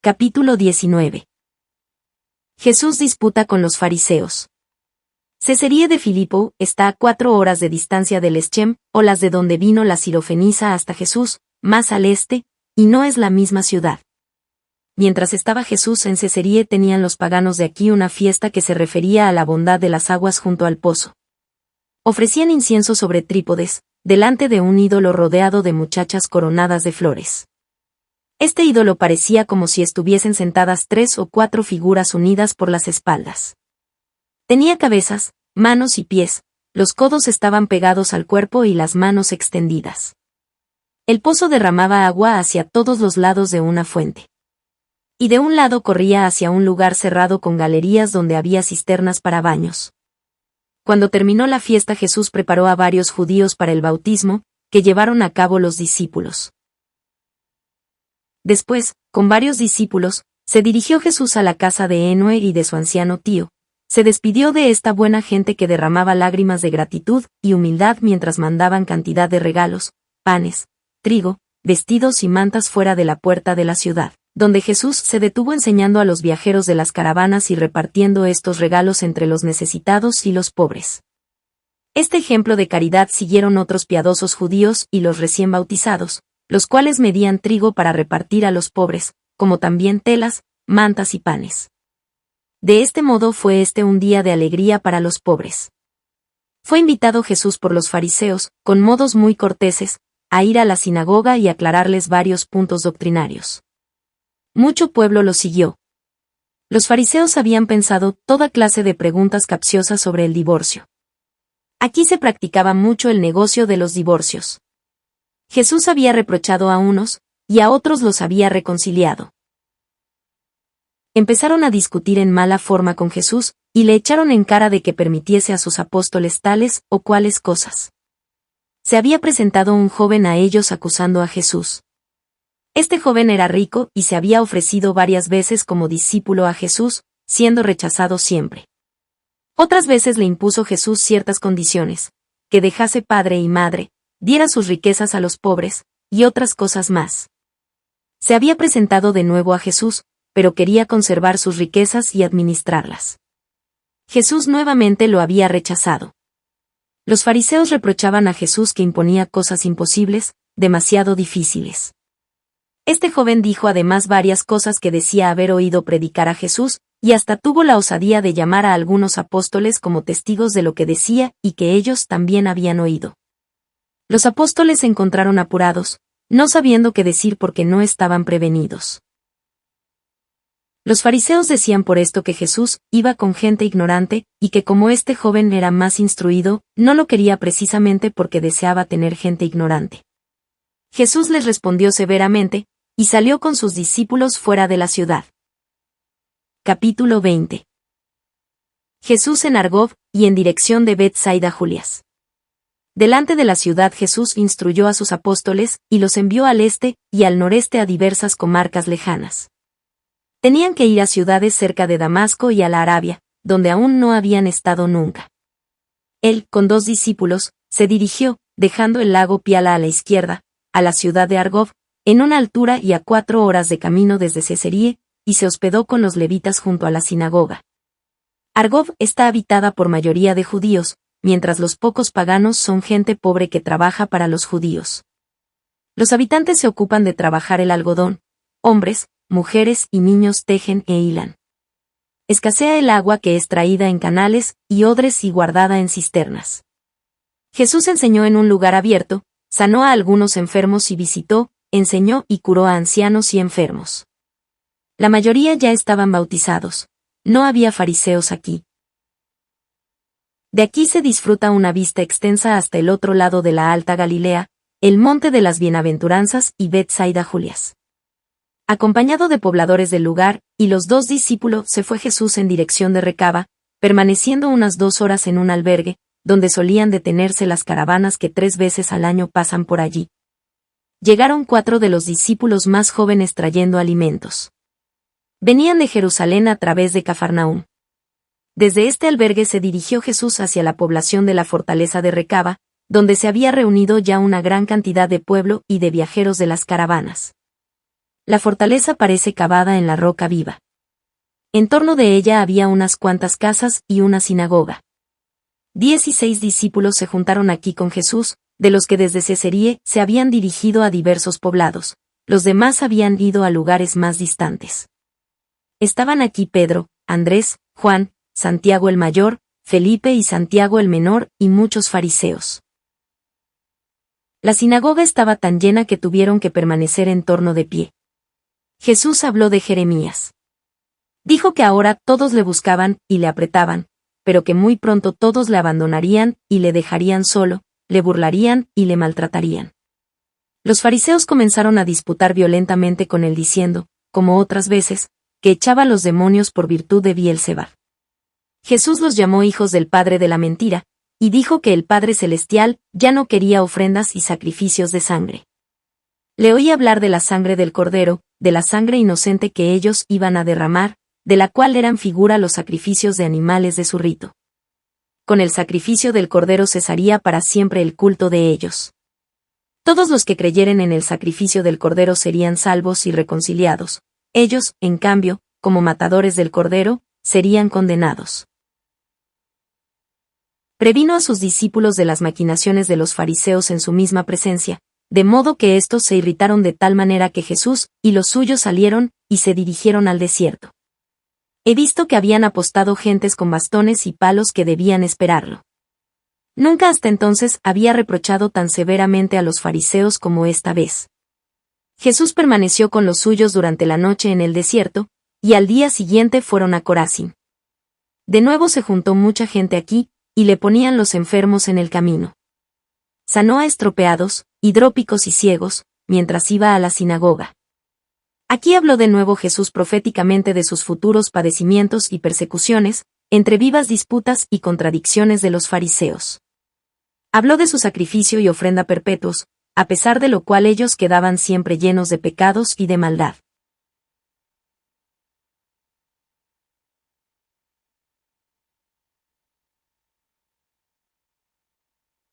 Capítulo 19. Jesús disputa con los fariseos. Cesarea de Filipo está a 4 horas de distancia del Eschem, o las de donde vino la Sirofenisa hasta Jesús, más al este, y no es la misma ciudad. Mientras estaba Jesús en Cesarea tenían los paganos de aquí una fiesta que se refería a la bondad de las aguas junto al pozo. Ofrecían incienso sobre trípodes, delante de un ídolo rodeado de muchachas coronadas de flores. Este ídolo parecía como si estuviesen sentadas 3 o 4 figuras unidas por las espaldas. Tenía cabezas, manos y pies, los codos estaban pegados al cuerpo y las manos extendidas. El pozo derramaba agua hacia todos los lados de una fuente. Y de un lado corría hacia un lugar cerrado con galerías donde había cisternas para baños. Cuando terminó la fiesta Jesús preparó a varios judíos para el bautismo, que llevaron a cabo los discípulos. Después, con varios discípulos, se dirigió Jesús a la casa de Enoe y de su anciano tío. Se despidió de esta buena gente que derramaba lágrimas de gratitud y humildad mientras mandaban cantidad de regalos, panes, trigo, vestidos y mantas fuera de la puerta de la ciudad, donde Jesús se detuvo enseñando a los viajeros de las caravanas y repartiendo estos regalos entre los necesitados y los pobres. Este ejemplo de caridad siguieron otros piadosos judíos y los recién bautizados, los cuales medían trigo para repartir a los pobres, como también telas, mantas y panes. De este modo fue este un día de alegría para los pobres. Fue invitado Jesús por los fariseos, con modos muy corteses, a ir a la sinagoga y aclararles varios puntos doctrinarios. Mucho pueblo lo siguió. Los fariseos habían pensado toda clase de preguntas capciosas sobre el divorcio. Aquí se practicaba mucho el negocio de los divorcios. Jesús había reprochado a unos, y a otros los había reconciliado. Empezaron a discutir en mala forma con Jesús, y le echaron en cara de que permitiese a sus apóstoles tales o cuales cosas. Se había presentado un joven a ellos acusando a Jesús. Este joven era rico y se había ofrecido varias veces como discípulo a Jesús, siendo rechazado siempre. Otras veces le impuso Jesús ciertas condiciones, que dejase padre y madre, diera sus riquezas a los pobres, y otras cosas más. Se había presentado de nuevo a Jesús, pero quería conservar sus riquezas y administrarlas. Jesús nuevamente lo había rechazado. Los fariseos reprochaban a Jesús que imponía cosas imposibles, demasiado difíciles. Este joven dijo además varias cosas que decía haber oído predicar a Jesús, y hasta tuvo la osadía de llamar a algunos apóstoles como testigos de lo que decía y que ellos también habían oído. Los apóstoles se encontraron apurados, no sabiendo qué decir porque no estaban prevenidos. Los fariseos decían por esto que Jesús iba con gente ignorante, y que como este joven era más instruido, no lo quería precisamente porque deseaba tener gente ignorante. Jesús les respondió severamente, y salió con sus discípulos fuera de la ciudad. Capítulo 20. Jesús en Argov, y en dirección de Betsaida Julias. Delante de la ciudad Jesús instruyó a sus apóstoles, y los envió al este y al noreste a diversas comarcas lejanas. Tenían que ir a ciudades cerca de Damasco y a la Arabia, donde aún no habían estado nunca. Él, con 2 discípulos, se dirigió, dejando el lago Piala a la izquierda, a la ciudad de Argov, en una altura y a 4 horas de camino desde Cesarea, y se hospedó con los levitas junto a la sinagoga. Argov está habitada por mayoría de judíos, mientras los pocos paganos son gente pobre que trabaja para los judíos. Los habitantes se ocupan de trabajar el algodón, hombres, mujeres y niños tejen e hilan. Escasea el agua que es traída en canales y odres y guardada en cisternas. Jesús enseñó en un lugar abierto, sanó a algunos enfermos y visitó, enseñó y curó a ancianos y enfermos. La mayoría ya estaban bautizados. No había fariseos aquí. De aquí se disfruta una vista extensa hasta el otro lado de la Alta Galilea, el Monte de las Bienaventuranzas y Betsaida Julias. Acompañado de pobladores del lugar, y los 2 discípulos se fue Jesús en dirección de Recaba, permaneciendo unas 2 horas en un albergue, donde solían detenerse las caravanas que 3 veces al año pasan por allí. Llegaron 4 de los discípulos más jóvenes trayendo alimentos. Venían de Jerusalén a través de Cafarnaúm. Desde este albergue se dirigió Jesús hacia la población de la fortaleza de Recaba, donde se había reunido ya una gran cantidad de pueblo y de viajeros de las caravanas. La fortaleza parece cavada en la roca viva. En torno de ella había unas cuantas casas y una sinagoga. 16 discípulos se juntaron aquí con Jesús, de los que desde Cesarea se habían dirigido a diversos poblados. Los demás habían ido a lugares más distantes. Estaban aquí Pedro, Andrés, Juan, Santiago el mayor, Felipe y Santiago el menor y muchos fariseos. La sinagoga estaba tan llena que tuvieron que permanecer en torno de pie. Jesús habló de Jeremías. Dijo que ahora todos le buscaban y le apretaban, pero que muy pronto todos le abandonarían y le dejarían solo, le burlarían y le maltratarían. Los fariseos comenzaron a disputar violentamente con él diciendo, como otras veces, que echaba los demonios por virtud de Bielzebub. Jesús los llamó hijos del padre de la mentira, y dijo que el Padre Celestial ya no quería ofrendas y sacrificios de sangre. Le oí hablar de la sangre del Cordero, de la sangre inocente que ellos iban a derramar, de la cual eran figura los sacrificios de animales de su rito. Con el sacrificio del Cordero cesaría para siempre el culto de ellos. Todos los que creyeren en el sacrificio del Cordero serían salvos y reconciliados. Ellos, en cambio, como matadores del Cordero, serían condenados. Previno a sus discípulos de las maquinaciones de los fariseos en su misma presencia, de modo que éstos se irritaron de tal manera que Jesús y los suyos salieron y se dirigieron al desierto. He visto que habían apostado gentes con bastones y palos que debían esperarlo. Nunca hasta entonces había reprochado tan severamente a los fariseos como esta vez. Jesús permaneció con los suyos durante la noche en el desierto, y al día siguiente fueron a Corazín. De nuevo se juntó mucha gente aquí, y le ponían los enfermos en el camino. Sanó a estropeados, hidrópicos y ciegos, mientras iba a la sinagoga. Aquí habló de nuevo Jesús proféticamente de sus futuros padecimientos y persecuciones, entre vivas disputas y contradicciones de los fariseos. Habló de su sacrificio y ofrenda perpetuos, a pesar de lo cual ellos quedaban siempre llenos de pecados y de maldad.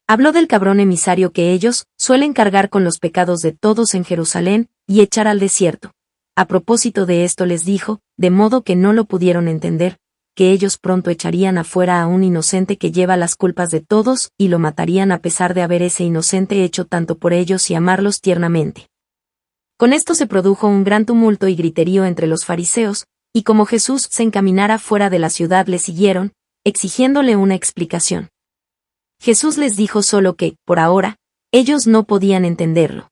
Habló del cabrón emisario que ellos suelen cargar con los pecados de todos en Jerusalén y echar al desierto. A propósito de esto les dijo, de modo que no lo pudieron entender, que ellos pronto echarían afuera a un inocente que lleva las culpas de todos y lo matarían a pesar de haber ese inocente hecho tanto por ellos y amarlos tiernamente. Con esto se produjo un gran tumulto y griterío entre los fariseos, y como Jesús se encaminara fuera de la ciudad le siguieron, exigiéndole una explicación. Jesús les dijo solo que, por ahora, ellos no podían entenderlo.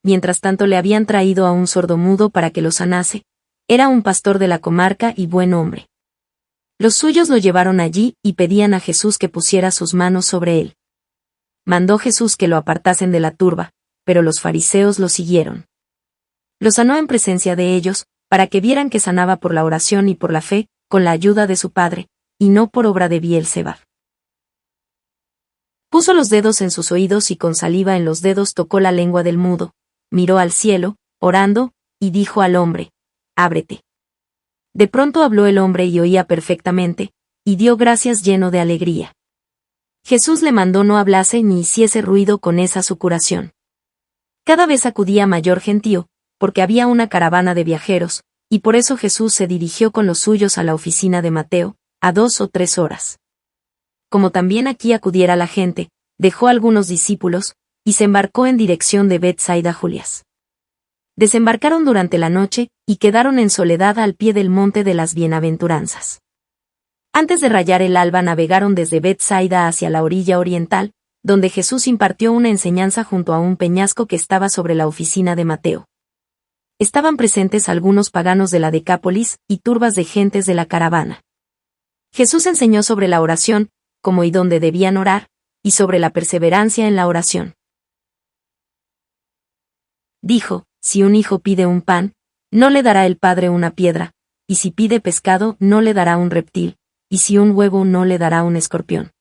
Mientras tanto le habían traído a un sordomudo para que lo sanase, era un pastor de la comarca y buen hombre. Los suyos lo llevaron allí y pedían a Jesús que pusiera sus manos sobre él. Mandó Jesús que lo apartasen de la turba, pero los fariseos lo siguieron. Lo sanó en presencia de ellos, para que vieran que sanaba por la oración y por la fe, con la ayuda de su Padre, y no por obra de Bielzebub. Puso los dedos en sus oídos y con saliva en los dedos tocó la lengua del mudo, miró al cielo, orando, y dijo al hombre, «Ábrete». De pronto habló el hombre y oía perfectamente, y dio gracias lleno de alegría. Jesús le mandó no hablase ni hiciese ruido con esa su curación. Cada vez acudía mayor gentío, porque había una caravana de viajeros, y por eso Jesús se dirigió con los suyos a la oficina de Mateo, a 2 o 3 horas. Como también aquí acudiera la gente, dejó algunos discípulos, y se embarcó en dirección de Betsaida Julias. Desembarcaron durante la noche, y quedaron en soledad al pie del monte de las bienaventuranzas. Antes de rayar el alba navegaron desde Betsaida hacia la orilla oriental, donde Jesús impartió una enseñanza junto a un peñasco que estaba sobre la oficina de Mateo. Estaban presentes algunos paganos de la Decápolis y turbas de gentes de la caravana. Jesús enseñó sobre la oración, cómo y dónde debían orar, y sobre la perseverancia en la oración. Dijo, si un hijo pide un pan, no le dará el padre una piedra, y si pide pescado no le dará un reptil, y si un huevo no le dará un escorpión.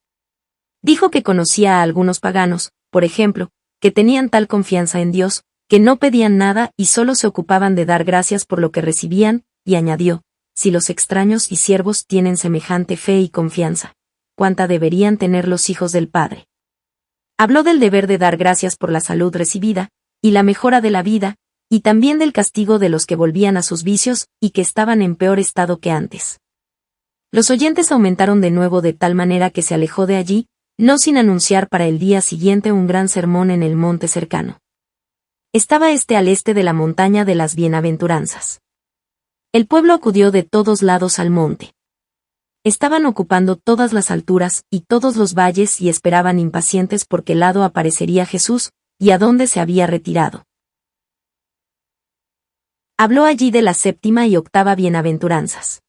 Dijo que conocía a algunos paganos, por ejemplo, que tenían tal confianza en Dios, que no pedían nada y solo se ocupaban de dar gracias por lo que recibían, y añadió, si los extraños y siervos tienen semejante fe y confianza, ¿cuánta deberían tener los hijos del Padre? Habló del deber de dar gracias por la salud recibida, y la mejora de la vida, y también del castigo de los que volvían a sus vicios y que estaban en peor estado que antes. Los oyentes aumentaron de nuevo de tal manera que se alejó de allí, no sin anunciar para el día siguiente un gran sermón en el monte cercano. Estaba al este de la montaña de las bienaventuranzas. El pueblo acudió de todos lados al monte. Estaban ocupando todas las alturas y todos los valles y esperaban impacientes por qué lado aparecería Jesús, y a dónde se había retirado. Habló allí de la 7ª y 8ª bienaventuranzas.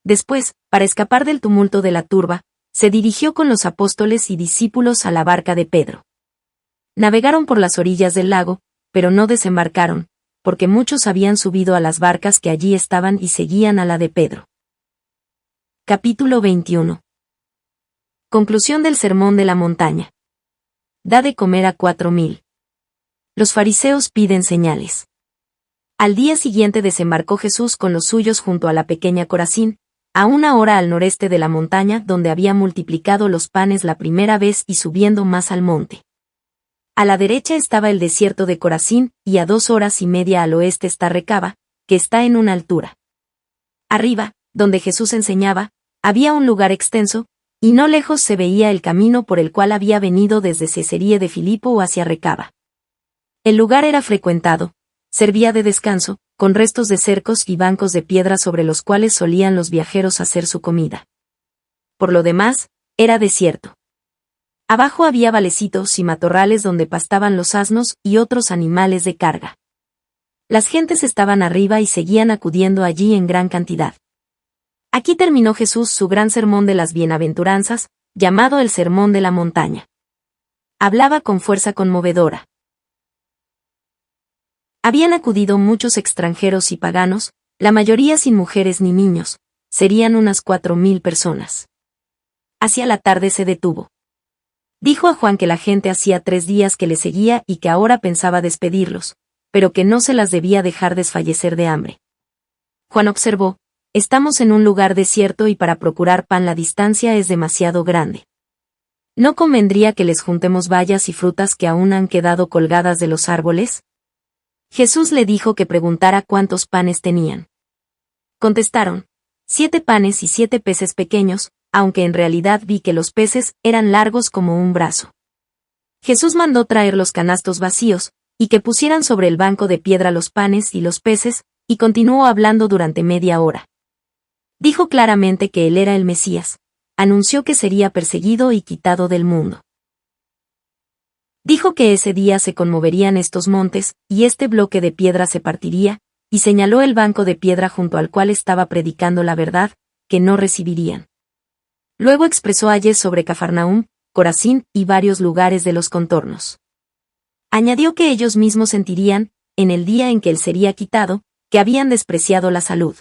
Después, para escapar del tumulto de la turba, se dirigió con los apóstoles y discípulos a la barca de Pedro. Navegaron por las orillas del lago, pero no desembarcaron, porque muchos habían subido a las barcas que allí estaban y seguían a la de Pedro. Capítulo 21. Conclusión del sermón de la montaña. Da de comer a 4.000. Los fariseos piden señales. Al día siguiente desembarcó Jesús con los suyos junto a la pequeña Corazín, a 1 hora al noreste de la montaña donde había multiplicado los panes la primera vez y subiendo más al monte. A la derecha estaba el desierto de Corazín, y a 2 horas y media al oeste está Recaba, que está en una altura. Arriba, donde Jesús enseñaba, había un lugar extenso, y no lejos se veía el camino por el cual había venido desde Cesarea de Filipo hacia Recaba. El lugar era frecuentado, servía de descanso, con restos de cercos y bancos de piedra sobre los cuales solían los viajeros hacer su comida. Por lo demás, era desierto. Abajo había valecitos y matorrales donde pastaban los asnos y otros animales de carga. Las gentes estaban arriba y seguían acudiendo allí en gran cantidad. Aquí terminó Jesús su gran sermón de las bienaventuranzas, llamado el Sermón de la Montaña. Hablaba con fuerza conmovedora. Habían acudido muchos extranjeros y paganos, la mayoría sin mujeres ni niños, serían unas 4.000 personas. Hacia la tarde se detuvo. Dijo a Juan que la gente hacía 3 días que le seguía y que ahora pensaba despedirlos, pero que no se las debía dejar desfallecer de hambre. Juan observó: estamos en un lugar desierto y para procurar pan la distancia es demasiado grande. ¿No convendría que les juntemos bayas y frutas que aún han quedado colgadas de los árboles? Jesús le dijo que preguntara cuántos panes tenían. Contestaron: 7 panes y 7 peces pequeños, aunque en realidad vi que los peces eran largos como un brazo. Jesús mandó traer los canastos vacíos, y que pusieran sobre el banco de piedra los panes y los peces, y continuó hablando durante media hora. Dijo claramente que él era el Mesías, anunció que sería perseguido y quitado del mundo. Dijo que ese día se conmoverían estos montes, y este bloque de piedra se partiría, y señaló el banco de piedra junto al cual estaba predicando la verdad, que no recibirían. Luego expresó ayes sobre Cafarnaúm, Corazín y varios lugares de los contornos. Añadió que ellos mismos sentirían, en el día en que él sería quitado, que habían despreciado la salud.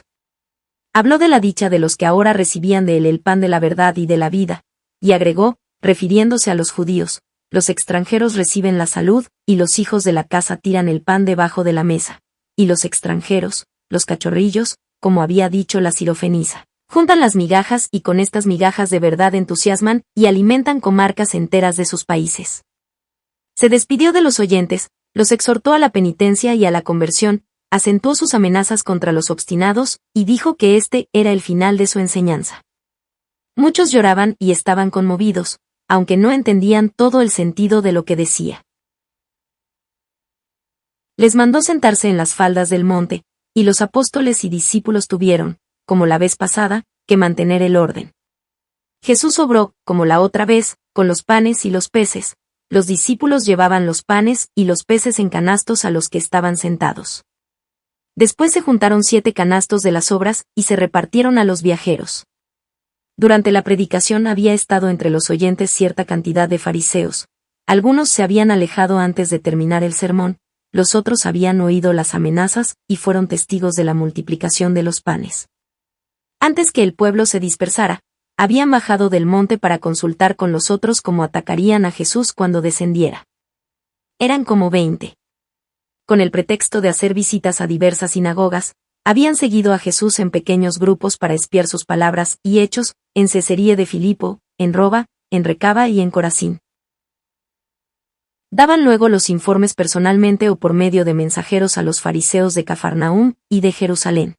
Habló de la dicha de los que ahora recibían de él el pan de la verdad y de la vida, y agregó, refiriéndose a los judíos: los extranjeros reciben la salud, y los hijos de la casa tiran el pan debajo de la mesa, y los extranjeros, los cachorrillos, como había dicho la sirofenisa, juntan las migajas y con estas migajas de verdad entusiasman y alimentan comarcas enteras de sus países. Se despidió de los oyentes, los exhortó a la penitencia y a la conversión, acentuó sus amenazas contra los obstinados, y dijo que este era el final de su enseñanza. Muchos lloraban y estaban conmovidos, aunque no entendían todo el sentido de lo que decía. Les mandó sentarse en las faldas del monte, y los apóstoles y discípulos tuvieron, como la vez pasada, que mantener el orden. Jesús obró, como la otra vez, con los panes y los peces. Los discípulos llevaban los panes y los peces en canastos a los que estaban sentados. Después se juntaron 7 canastos de las sobras y se repartieron a los viajeros. Durante la predicación había estado entre los oyentes cierta cantidad de fariseos. Algunos se habían alejado antes de terminar el sermón, los otros habían oído las amenazas y fueron testigos de la multiplicación de los panes. Antes que el pueblo se dispersara, habían bajado del monte para consultar con los otros cómo atacarían a Jesús cuando descendiera. Eran como 20. Con el pretexto de hacer visitas a diversas sinagogas, habían seguido a Jesús en pequeños grupos para espiar sus palabras y hechos, en Cesarea de Filipo, en Roba, en Recaba y en Corazín. Daban luego los informes personalmente o por medio de mensajeros a los fariseos de Cafarnaúm y de Jerusalén.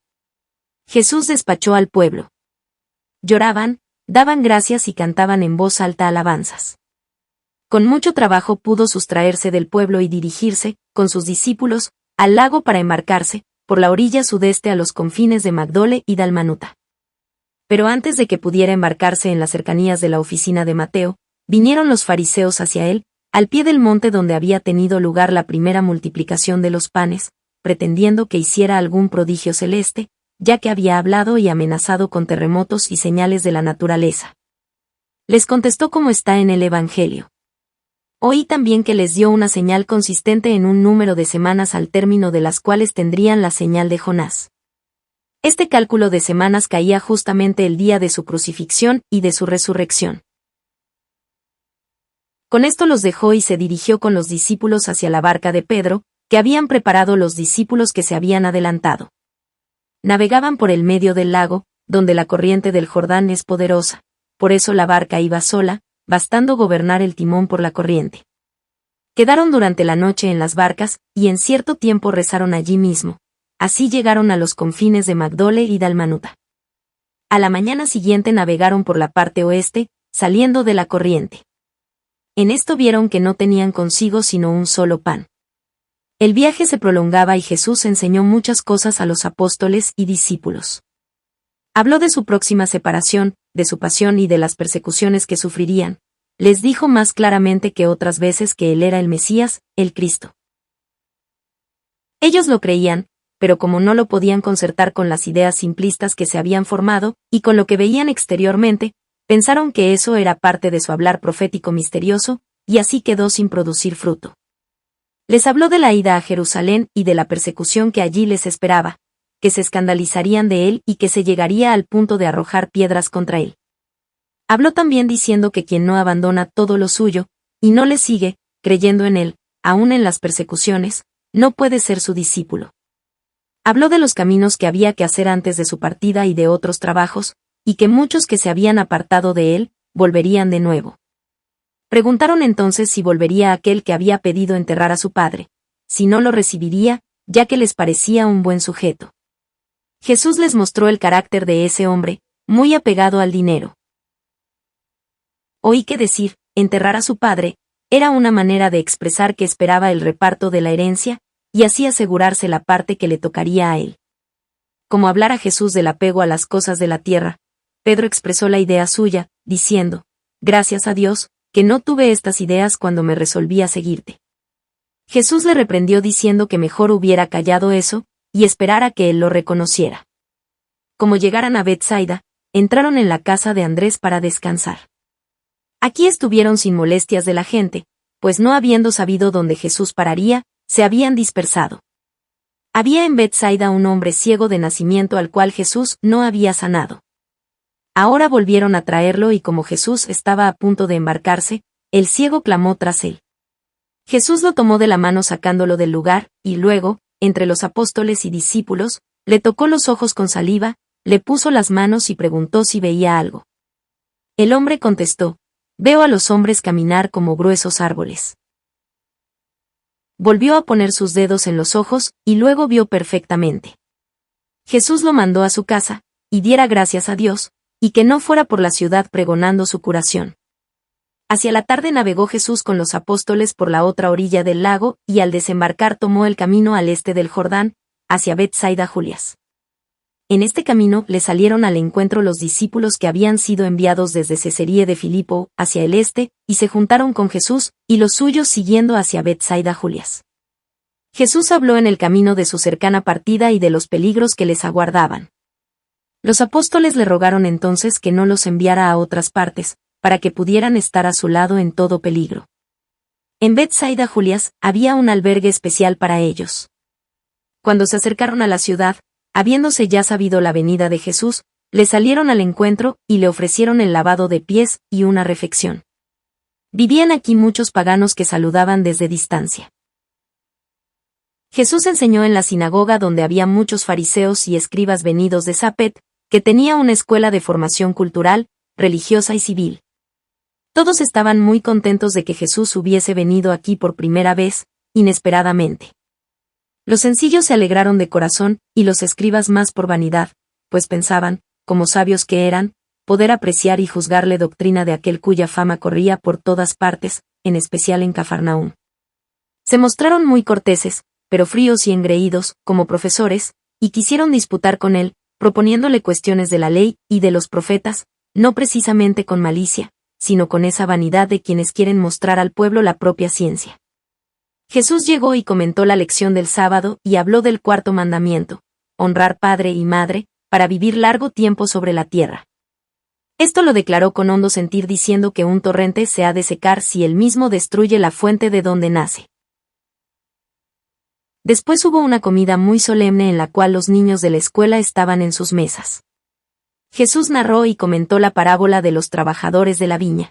Jesús despachó al pueblo. Lloraban, daban gracias y cantaban en voz alta alabanzas. Con mucho trabajo pudo sustraerse del pueblo y dirigirse, con sus discípulos, al lago para embarcarse, por la orilla sudeste a los confines de Magdole y Dalmanuta. Pero antes de que pudiera embarcarse en las cercanías de la oficina de Mateo, vinieron los fariseos hacia él, al pie del monte donde había tenido lugar la primera multiplicación de los panes, pretendiendo que hiciera algún prodigio celeste, ya que había hablado y amenazado con terremotos y señales de la naturaleza. Les contestó como está en el Evangelio. Oí también que les dio una señal consistente en un número de semanas al término de las cuales tendrían la señal de Jonás. Este cálculo de semanas caía justamente el día de su crucifixión y de su resurrección. Con esto los dejó y se dirigió con los discípulos hacia la barca de Pedro, que habían preparado los discípulos que se habían adelantado. Navegaban por el medio del lago, donde la corriente del Jordán es poderosa, por eso la barca iba sola, bastando gobernar el timón por la corriente. Quedaron durante la noche en las barcas, y en cierto tiempo rezaron allí mismo. Así llegaron a los confines de Magdole y Dalmanuta. A la mañana siguiente navegaron por la parte oeste, saliendo de la corriente. En esto vieron que no tenían consigo sino un solo pan. El viaje se prolongaba y Jesús enseñó muchas cosas a los apóstoles y discípulos. Habló de su próxima separación, de su pasión y de las persecuciones que sufrirían. Les dijo más claramente que otras veces que él era el Mesías, el Cristo. Ellos lo creían, pero como no lo podían concertar con las ideas simplistas que se habían formado, y con lo que veían exteriormente, pensaron que eso era parte de su hablar profético misterioso, y así quedó sin producir fruto. Les habló de la ida a Jerusalén y de la persecución que allí les esperaba, que se escandalizarían de él y que se llegaría al punto de arrojar piedras contra él. Habló también diciendo que quien no abandona todo lo suyo, y no le sigue, creyendo en él, aun en las persecuciones, no puede ser su discípulo. Habló de los caminos que había que hacer antes de su partida y de otros trabajos, y que muchos que se habían apartado de él, volverían de nuevo. Preguntaron entonces si volvería aquel que había pedido enterrar a su padre, si no lo recibiría, ya que les parecía un buen sujeto. Jesús les mostró el carácter de ese hombre, muy apegado al dinero. Oí que decir, enterrar a su padre, era una manera de expresar que esperaba el reparto de la herencia, y así asegurarse la parte que le tocaría a él. Como hablara Jesús del apego a las cosas de la tierra, Pedro expresó la idea suya, diciendo, «Gracias a Dios, que no tuve estas ideas cuando me resolví a seguirte». Jesús le reprendió diciendo que mejor hubiera callado eso, y esperara que él lo reconociera. Como llegaran a Betsaida, entraron en la casa de Andrés para descansar. Aquí estuvieron sin molestias de la gente, pues no habiendo sabido dónde Jesús pararía, se habían dispersado. Había en Betsaida un hombre ciego de nacimiento al cual Jesús no había sanado. Ahora volvieron a traerlo y como Jesús estaba a punto de embarcarse, el ciego clamó tras él. Jesús lo tomó de la mano sacándolo del lugar, y luego, entre los apóstoles y discípulos, le tocó los ojos con saliva, le puso las manos y preguntó si veía algo. El hombre contestó, «Veo a los hombres caminar como gruesos árboles». Volvió a poner sus dedos en los ojos, y luego vio perfectamente. Jesús lo mandó a su casa, y diera gracias a Dios, y que no fuera por la ciudad pregonando su curación. Hacia la tarde navegó Jesús con los apóstoles por la otra orilla del lago, y al desembarcar tomó el camino al este del Jordán, hacia Betsaida Julias. En este camino le salieron al encuentro los discípulos que habían sido enviados desde Cesarea de Filipo, hacia el este, y se juntaron con Jesús, y los suyos siguiendo hacia Betsaida Julias. Jesús habló en el camino de su cercana partida y de los peligros que les aguardaban. Los apóstoles le rogaron entonces que no los enviara a otras partes, para que pudieran estar a su lado en todo peligro. En Betsaida Julias había un albergue especial para ellos. Cuando se acercaron a la ciudad, habiéndose ya sabido la venida de Jesús, le salieron al encuentro y le ofrecieron el lavado de pies y una refección. Vivían aquí muchos paganos que saludaban desde distancia. Jesús enseñó en la sinagoga donde había muchos fariseos y escribas venidos de Sapet, que tenía una escuela de formación cultural, religiosa y civil. Todos estaban muy contentos de que Jesús hubiese venido aquí por primera vez, inesperadamente. Los sencillos se alegraron de corazón, y los escribas más por vanidad, pues pensaban, como sabios que eran, poder apreciar y juzgarle doctrina de aquel cuya fama corría por todas partes, en especial en Cafarnaúm. Se mostraron muy corteses, pero fríos y engreídos, como profesores, y quisieron disputar con él, proponiéndole cuestiones de la ley y de los profetas, no precisamente con malicia, sino con esa vanidad de quienes quieren mostrar al pueblo la propia ciencia. Jesús llegó y comentó la lección del sábado y habló del cuarto mandamiento, honrar padre y madre, para vivir largo tiempo sobre la tierra. Esto lo declaró con hondo sentir diciendo que un torrente se ha de secar si él mismo destruye la fuente de donde nace. Después hubo una comida muy solemne en la cual los niños de la escuela estaban en sus mesas. Jesús narró y comentó la parábola de los trabajadores de la viña.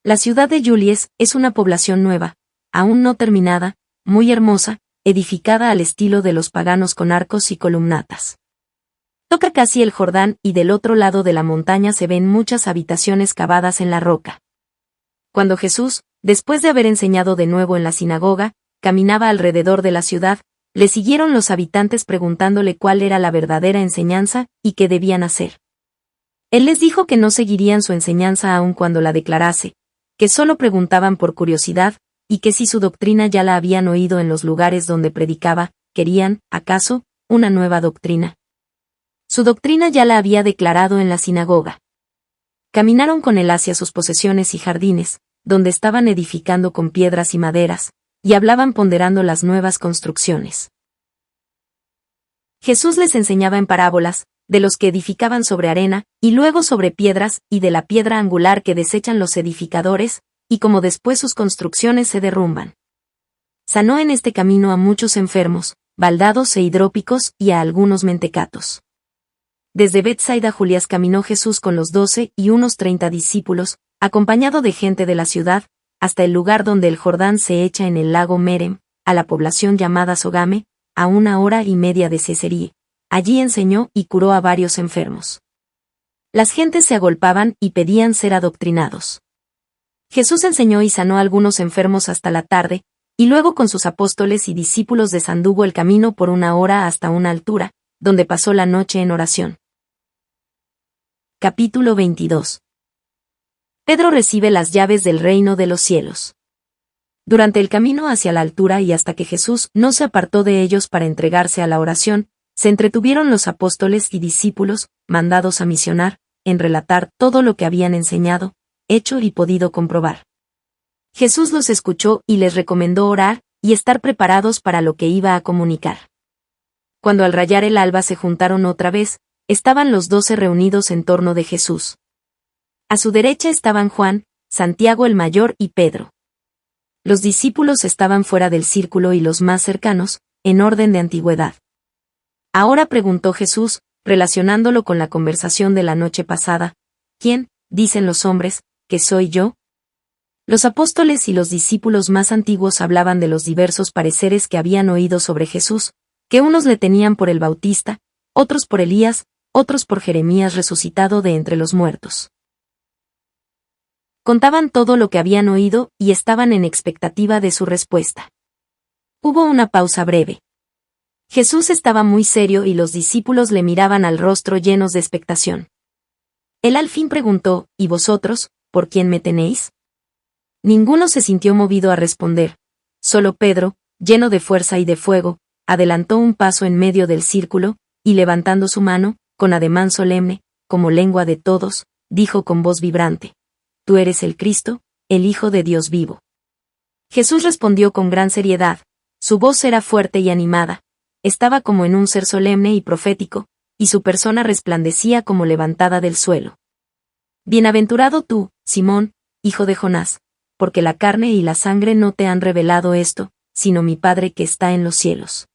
La ciudad de Julies es una población nueva, aún no terminada, muy hermosa, edificada al estilo de los paganos con arcos y columnatas. Toca casi el Jordán y del otro lado de la montaña se ven muchas habitaciones cavadas en la roca. Cuando Jesús, después de haber enseñado de nuevo en la sinagoga, caminaba alrededor de la ciudad, le siguieron los habitantes preguntándole cuál era la verdadera enseñanza y qué debían hacer. Él les dijo que no seguirían su enseñanza aun cuando la declarase, que solo preguntaban por curiosidad, y que si su doctrina ya la habían oído en los lugares donde predicaba, querían, acaso, una nueva doctrina. Su doctrina ya la había declarado en la sinagoga. Caminaron con él hacia sus posesiones y jardines, donde estaban edificando con piedras y maderas, y hablaban ponderando las nuevas construcciones. Jesús les enseñaba en parábolas, de los que edificaban sobre arena, y luego sobre piedras, y de la piedra angular que desechan los edificadores, y como después sus construcciones se derrumban. Sanó en este camino a muchos enfermos, baldados e hidrópicos y a algunos mentecatos. Desde Betsaida Julias caminó Jesús con los 12 y unos 30 discípulos, acompañado de gente de la ciudad, hasta el lugar donde el Jordán se echa en el lago Merem, a la población llamada Sogame, a 1 hora y media de Cesarí. Allí enseñó y curó a varios enfermos. Las gentes se agolpaban y pedían ser adoctrinados. Jesús enseñó y sanó a algunos enfermos hasta la tarde, y luego con sus apóstoles y discípulos desanduvo el camino por 1 hora hasta una altura, donde pasó la noche en oración. Capítulo 22. Pedro recibe las llaves del reino de los cielos. Durante el camino hacia la altura y hasta que Jesús no se apartó de ellos para entregarse a la oración, se entretuvieron los apóstoles y discípulos, mandados a misionar, en relatar todo lo que habían enseñado, hecho y podido comprobar. Jesús los escuchó y les recomendó orar y estar preparados para lo que iba a comunicar. Cuando al rayar el alba se juntaron otra vez, estaban los 12 reunidos en torno de Jesús. A su derecha estaban Juan, Santiago el mayor y Pedro. Los discípulos estaban fuera del círculo y los más cercanos, en orden de antigüedad. Ahora preguntó Jesús, relacionándolo con la conversación de la noche pasada, ¿quién, dicen los hombres, que soy yo? Los apóstoles y los discípulos más antiguos hablaban de los diversos pareceres que habían oído sobre Jesús, que unos le tenían por el Bautista, otros por Elías, otros por Jeremías resucitado de entre los muertos. Contaban todo lo que habían oído y estaban en expectativa de su respuesta. Hubo una pausa breve. Jesús estaba muy serio y los discípulos le miraban al rostro llenos de expectación. Él al fin preguntó, ¿y vosotros, por quién me tenéis? Ninguno se sintió movido a responder. Solo Pedro, lleno de fuerza y de fuego, adelantó un paso en medio del círculo, y levantando su mano, con ademán solemne, como lengua de todos, dijo con voz vibrante: Tú eres el Cristo, el Hijo de Dios vivo. Jesús respondió con gran seriedad, su voz era fuerte y animada, estaba como en un ser solemne y profético, y su persona resplandecía como levantada del suelo. Bienaventurado tú, Simón, hijo de Jonás, porque la carne y la sangre no te han revelado esto, sino mi Padre que está en los cielos.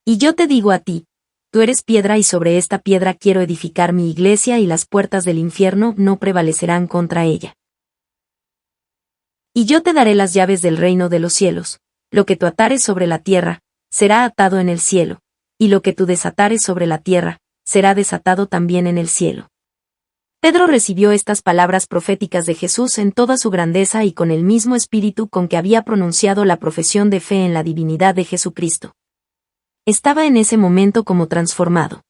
Y yo te digo a ti, tú eres piedra y sobre esta piedra quiero edificar mi iglesia y las puertas del infierno no prevalecerán contra ella. Y yo te daré las llaves del reino de los cielos, lo que tú atares sobre la tierra, será atado en el cielo, y lo que tú desatares sobre la tierra, será desatado también en el cielo. Pedro recibió estas palabras proféticas de Jesús en toda su grandeza y con el mismo espíritu con que había pronunciado la profesión de fe en la divinidad de Jesucristo. Estaba en ese momento como transformado.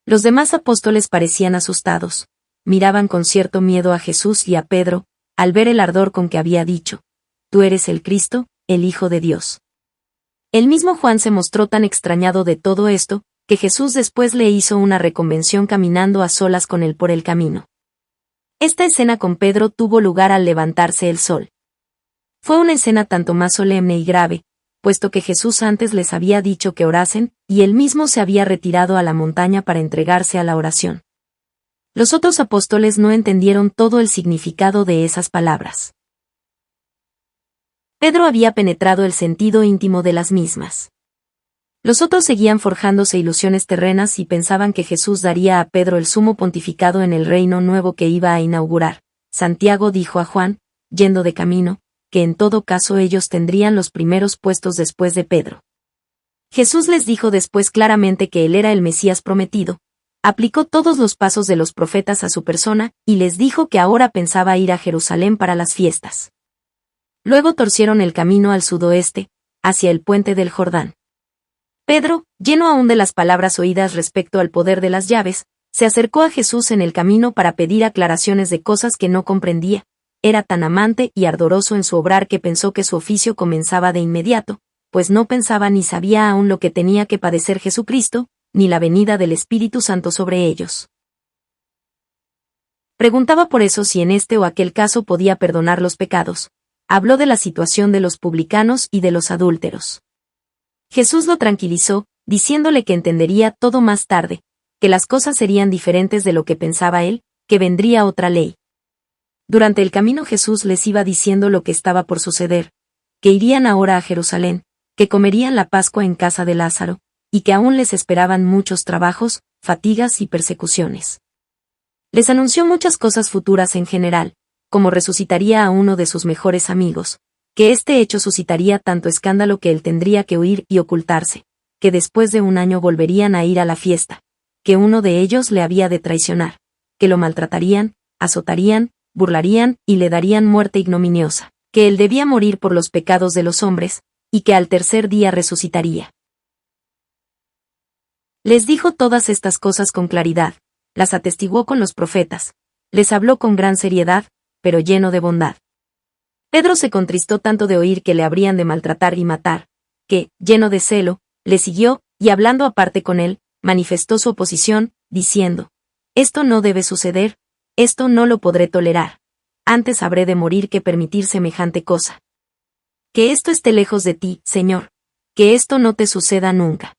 Los demás apóstoles parecían asustados, miraban con cierto miedo a Jesús y a Pedro, al ver el ardor con que había dicho: «Tú eres el Cristo, el Hijo de Dios». El mismo Juan se mostró tan extrañado de todo esto, que Jesús después le hizo una reconvención caminando a solas con él por el camino. Esta escena con Pedro tuvo lugar al levantarse el sol. Fue una escena tanto más solemne y grave, puesto que Jesús antes les había dicho que orasen, y él mismo se había retirado a la montaña para entregarse a la oración. Los otros apóstoles no entendieron todo el significado de esas palabras. Pedro había penetrado el sentido íntimo de las mismas. Los otros seguían forjándose ilusiones terrenas y pensaban que Jesús daría a Pedro el sumo pontificado en el reino nuevo que iba a inaugurar. Santiago dijo a Juan, yendo de camino, que en todo caso ellos tendrían los primeros puestos después de Pedro. Jesús les dijo después claramente que él era el Mesías prometido, aplicó todos los pasos de los profetas a su persona y les dijo que ahora pensaba ir a Jerusalén para las fiestas. Luego torcieron el camino al sudoeste, hacia el puente del Jordán. Pedro, lleno aún de las palabras oídas respecto al poder de las llaves, se acercó a Jesús en el camino para pedir aclaraciones de cosas que no comprendía. Era tan amante y ardoroso en su obrar que pensó que su oficio comenzaba de inmediato, pues no pensaba ni sabía aún lo que tenía que padecer Jesucristo, ni la venida del Espíritu Santo sobre ellos. Preguntaba por eso si en este o aquel caso podía perdonar los pecados. Habló de la situación de los publicanos y de los adúlteros. Jesús lo tranquilizó, diciéndole que entendería todo más tarde, que las cosas serían diferentes de lo que pensaba él, que vendría otra ley. Durante el camino Jesús les iba diciendo lo que estaba por suceder, que irían ahora a Jerusalén, que comerían la Pascua en casa de Lázaro, y que aún les esperaban muchos trabajos, fatigas y persecuciones. Les anunció muchas cosas futuras en general, como resucitaría a uno de sus mejores amigos, que este hecho suscitaría tanto escándalo que él tendría que huir y ocultarse, que después de un año volverían a ir a la fiesta, que uno de ellos le había de traicionar, que lo maltratarían, azotarían, burlarían y le darían muerte ignominiosa, que él debía morir por los pecados de los hombres, y que al tercer día resucitaría. Les dijo todas estas cosas con claridad, las atestiguó con los profetas, les habló con gran seriedad, pero lleno de bondad. Pedro se contristó tanto de oír que le habrían de maltratar y matar, que, lleno de celo, le siguió, y hablando aparte con él, manifestó su oposición, diciendo: «Esto no debe suceder, esto no lo podré tolerar. Antes habré de morir que permitir semejante cosa. Que esto esté lejos de ti, Señor, que esto no te suceda nunca».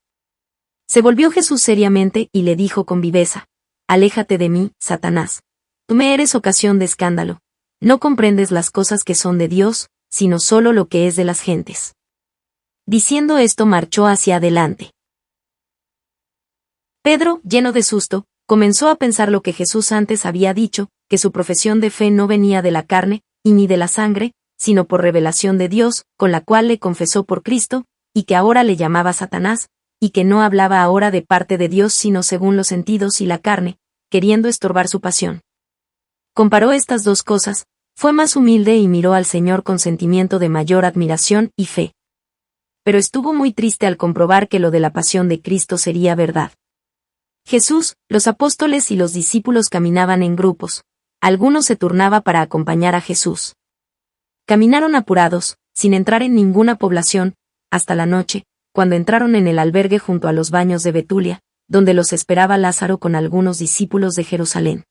Se volvió Jesús seriamente y le dijo con viveza: «Aléjate de mí, Satanás. Tú me eres ocasión de escándalo. No comprendes las cosas que son de Dios, sino solo lo que es de las gentes». Diciendo esto marchó hacia adelante. Pedro, lleno de susto, comenzó a pensar lo que Jesús antes había dicho, que su profesión de fe no venía de la carne, y ni de la sangre, sino por revelación de Dios, con la cual le confesó por Cristo, y que ahora le llamaba Satanás, y que no hablaba ahora de parte de Dios sino según los sentidos y la carne, queriendo estorbar su pasión. Comparó estas dos cosas, fue más humilde y miró al Señor con sentimiento de mayor admiración y fe. Pero estuvo muy triste al comprobar que lo de la pasión de Cristo sería verdad. Jesús, los apóstoles y los discípulos caminaban en grupos. Algunos se turnaba para acompañar a Jesús. Caminaron apurados, sin entrar en ninguna población, hasta la noche, cuando entraron en el albergue junto a los baños de Betulia, donde los esperaba Lázaro con algunos discípulos de Jerusalén.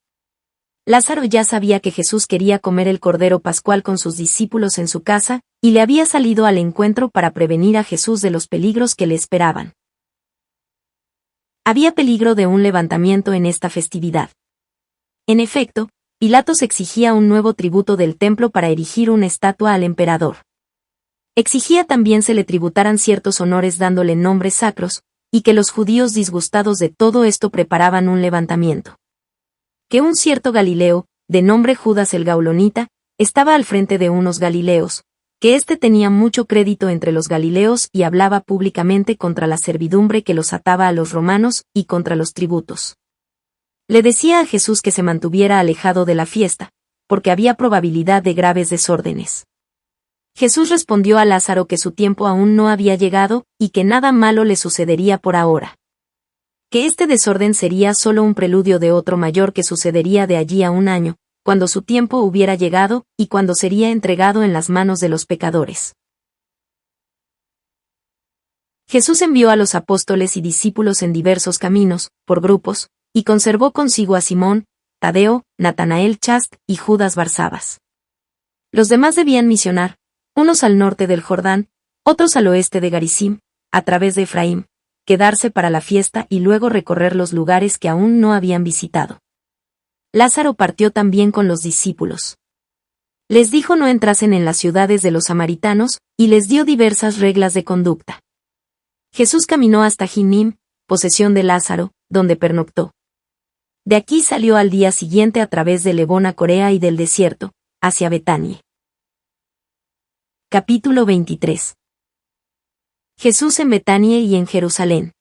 Lázaro ya sabía que Jesús quería comer el cordero pascual con sus discípulos en su casa, y le había salido al encuentro para prevenir a Jesús de los peligros que le esperaban. Había peligro de un levantamiento en esta festividad. En efecto, Pilatos exigía un nuevo tributo del templo para erigir una estatua al emperador. Exigía también se le tributaran ciertos honores dándole nombres sacros, y que los judíos disgustados de todo esto preparaban un levantamiento. Que un cierto Galileo, de nombre Judas el Gaulonita, estaba al frente de unos galileos, que éste tenía mucho crédito entre los galileos y hablaba públicamente contra la servidumbre que los ataba a los romanos y contra los tributos. Le decía a Jesús que se mantuviera alejado de la fiesta, porque había probabilidad de graves desórdenes. Jesús respondió a Lázaro que su tiempo aún no había llegado y que nada malo le sucedería por ahora. Que este desorden sería solo un preludio de otro mayor que sucedería de allí a un año, cuando su tiempo hubiera llegado y cuando sería entregado en las manos de los pecadores. Jesús envió a los apóstoles y discípulos en diversos caminos, por grupos, y conservó consigo a Simón, Tadeo, Natanael Chast y Judas Barsabas. Los demás debían misionar, unos al norte del Jordán, otros al oeste de Garizim, a través de Efraín, quedarse para la fiesta y luego recorrer los lugares que aún no habían visitado. Lázaro partió también con los discípulos. Les dijo no entrasen en las ciudades de los samaritanos, y les dio diversas reglas de conducta. Jesús caminó hasta Jinim, posesión de Lázaro, donde pernoctó. De aquí salió al día siguiente a través de Lebón a Corea y del desierto, hacia Betania. Capítulo 23. Jesús en Betania y en Jerusalén.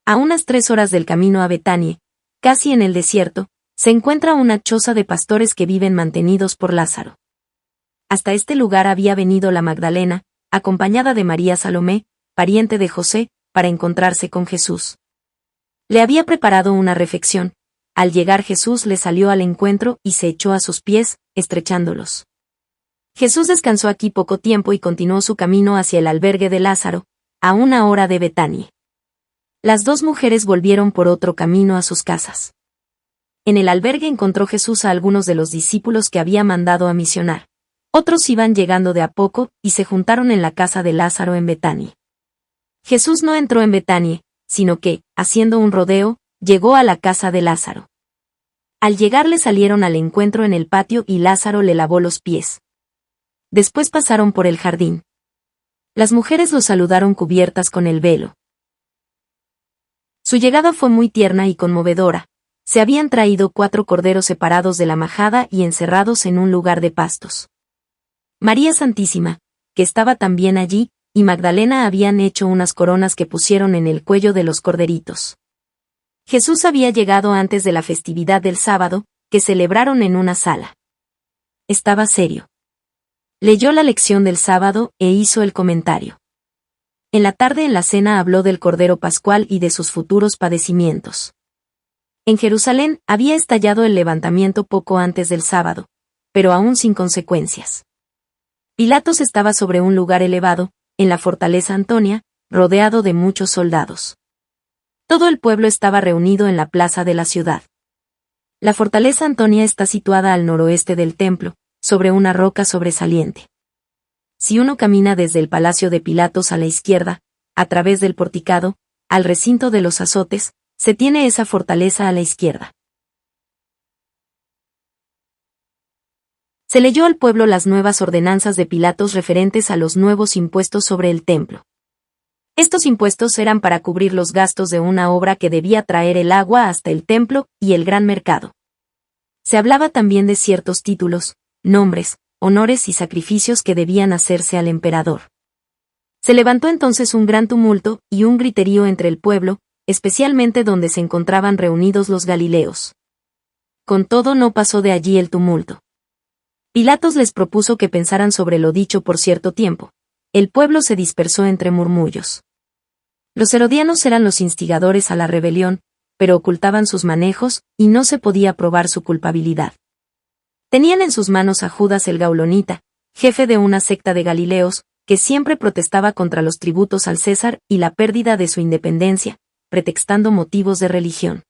A unas 3 horas del camino a Betania, casi en el desierto, se encuentra una choza de pastores que viven mantenidos por Lázaro. Hasta este lugar había venido la Magdalena, acompañada de María Salomé, pariente de José, para encontrarse con Jesús. Le había preparado una refección. Al llegar Jesús le salió al encuentro y se echó a sus pies, estrechándolos. Jesús descansó aquí poco tiempo y continuó su camino hacia el albergue de Lázaro, a 1 hora de Betania. Las 2 mujeres volvieron por otro camino a sus casas. En el albergue encontró Jesús a algunos de los discípulos que había mandado a misionar. Otros iban llegando de a poco y se juntaron en la casa de Lázaro en Betania. Jesús no entró en Betania, sino que, haciendo un rodeo, llegó a la casa de Lázaro. Al llegar le salieron al encuentro en el patio y Lázaro le lavó los pies. Después pasaron por el jardín. Las mujeres lo saludaron cubiertas con el velo. Su llegada fue muy tierna y conmovedora. Se habían traído 4 corderos separados de la majada y encerrados en un lugar de pastos. María Santísima, que estaba también allí, y Magdalena habían hecho unas coronas que pusieron en el cuello de los corderitos. Jesús había llegado antes de la festividad del sábado, que celebraron en una sala. Estaba serio. Leyó la lección del sábado e hizo el comentario. En la tarde en la cena habló del Cordero Pascual y de sus futuros padecimientos. En Jerusalén había estallado el levantamiento poco antes del sábado, pero aún sin consecuencias. Pilatos estaba sobre un lugar elevado, en la fortaleza Antonia, rodeado de muchos soldados. Todo el pueblo estaba reunido en la plaza de la ciudad. La fortaleza Antonia está situada al noroeste del templo, sobre una roca sobresaliente. Si uno camina desde el palacio de Pilatos a la izquierda, a través del porticado, al recinto de los azotes, se tiene esa fortaleza a la izquierda. Se leyó al pueblo las nuevas ordenanzas de Pilatos referentes a los nuevos impuestos sobre el templo. Estos impuestos eran para cubrir los gastos de una obra que debía traer el agua hasta el templo y el gran mercado. Se hablaba también de ciertos títulos, nombres, honores y sacrificios que debían hacerse al emperador. Se levantó entonces un gran tumulto y un griterío entre el pueblo, especialmente donde se encontraban reunidos los galileos. Con todo no pasó de allí el tumulto. Pilatos les propuso que pensaran sobre lo dicho por cierto tiempo. El pueblo se dispersó entre murmullos. Los herodianos eran los instigadores a la rebelión, pero ocultaban sus manejos, y no se podía probar su culpabilidad. Tenían en sus manos a Judas el Gaulonita, jefe de una secta de Galileos, que siempre protestaba contra los tributos al César y la pérdida de su independencia, pretextando motivos de religión.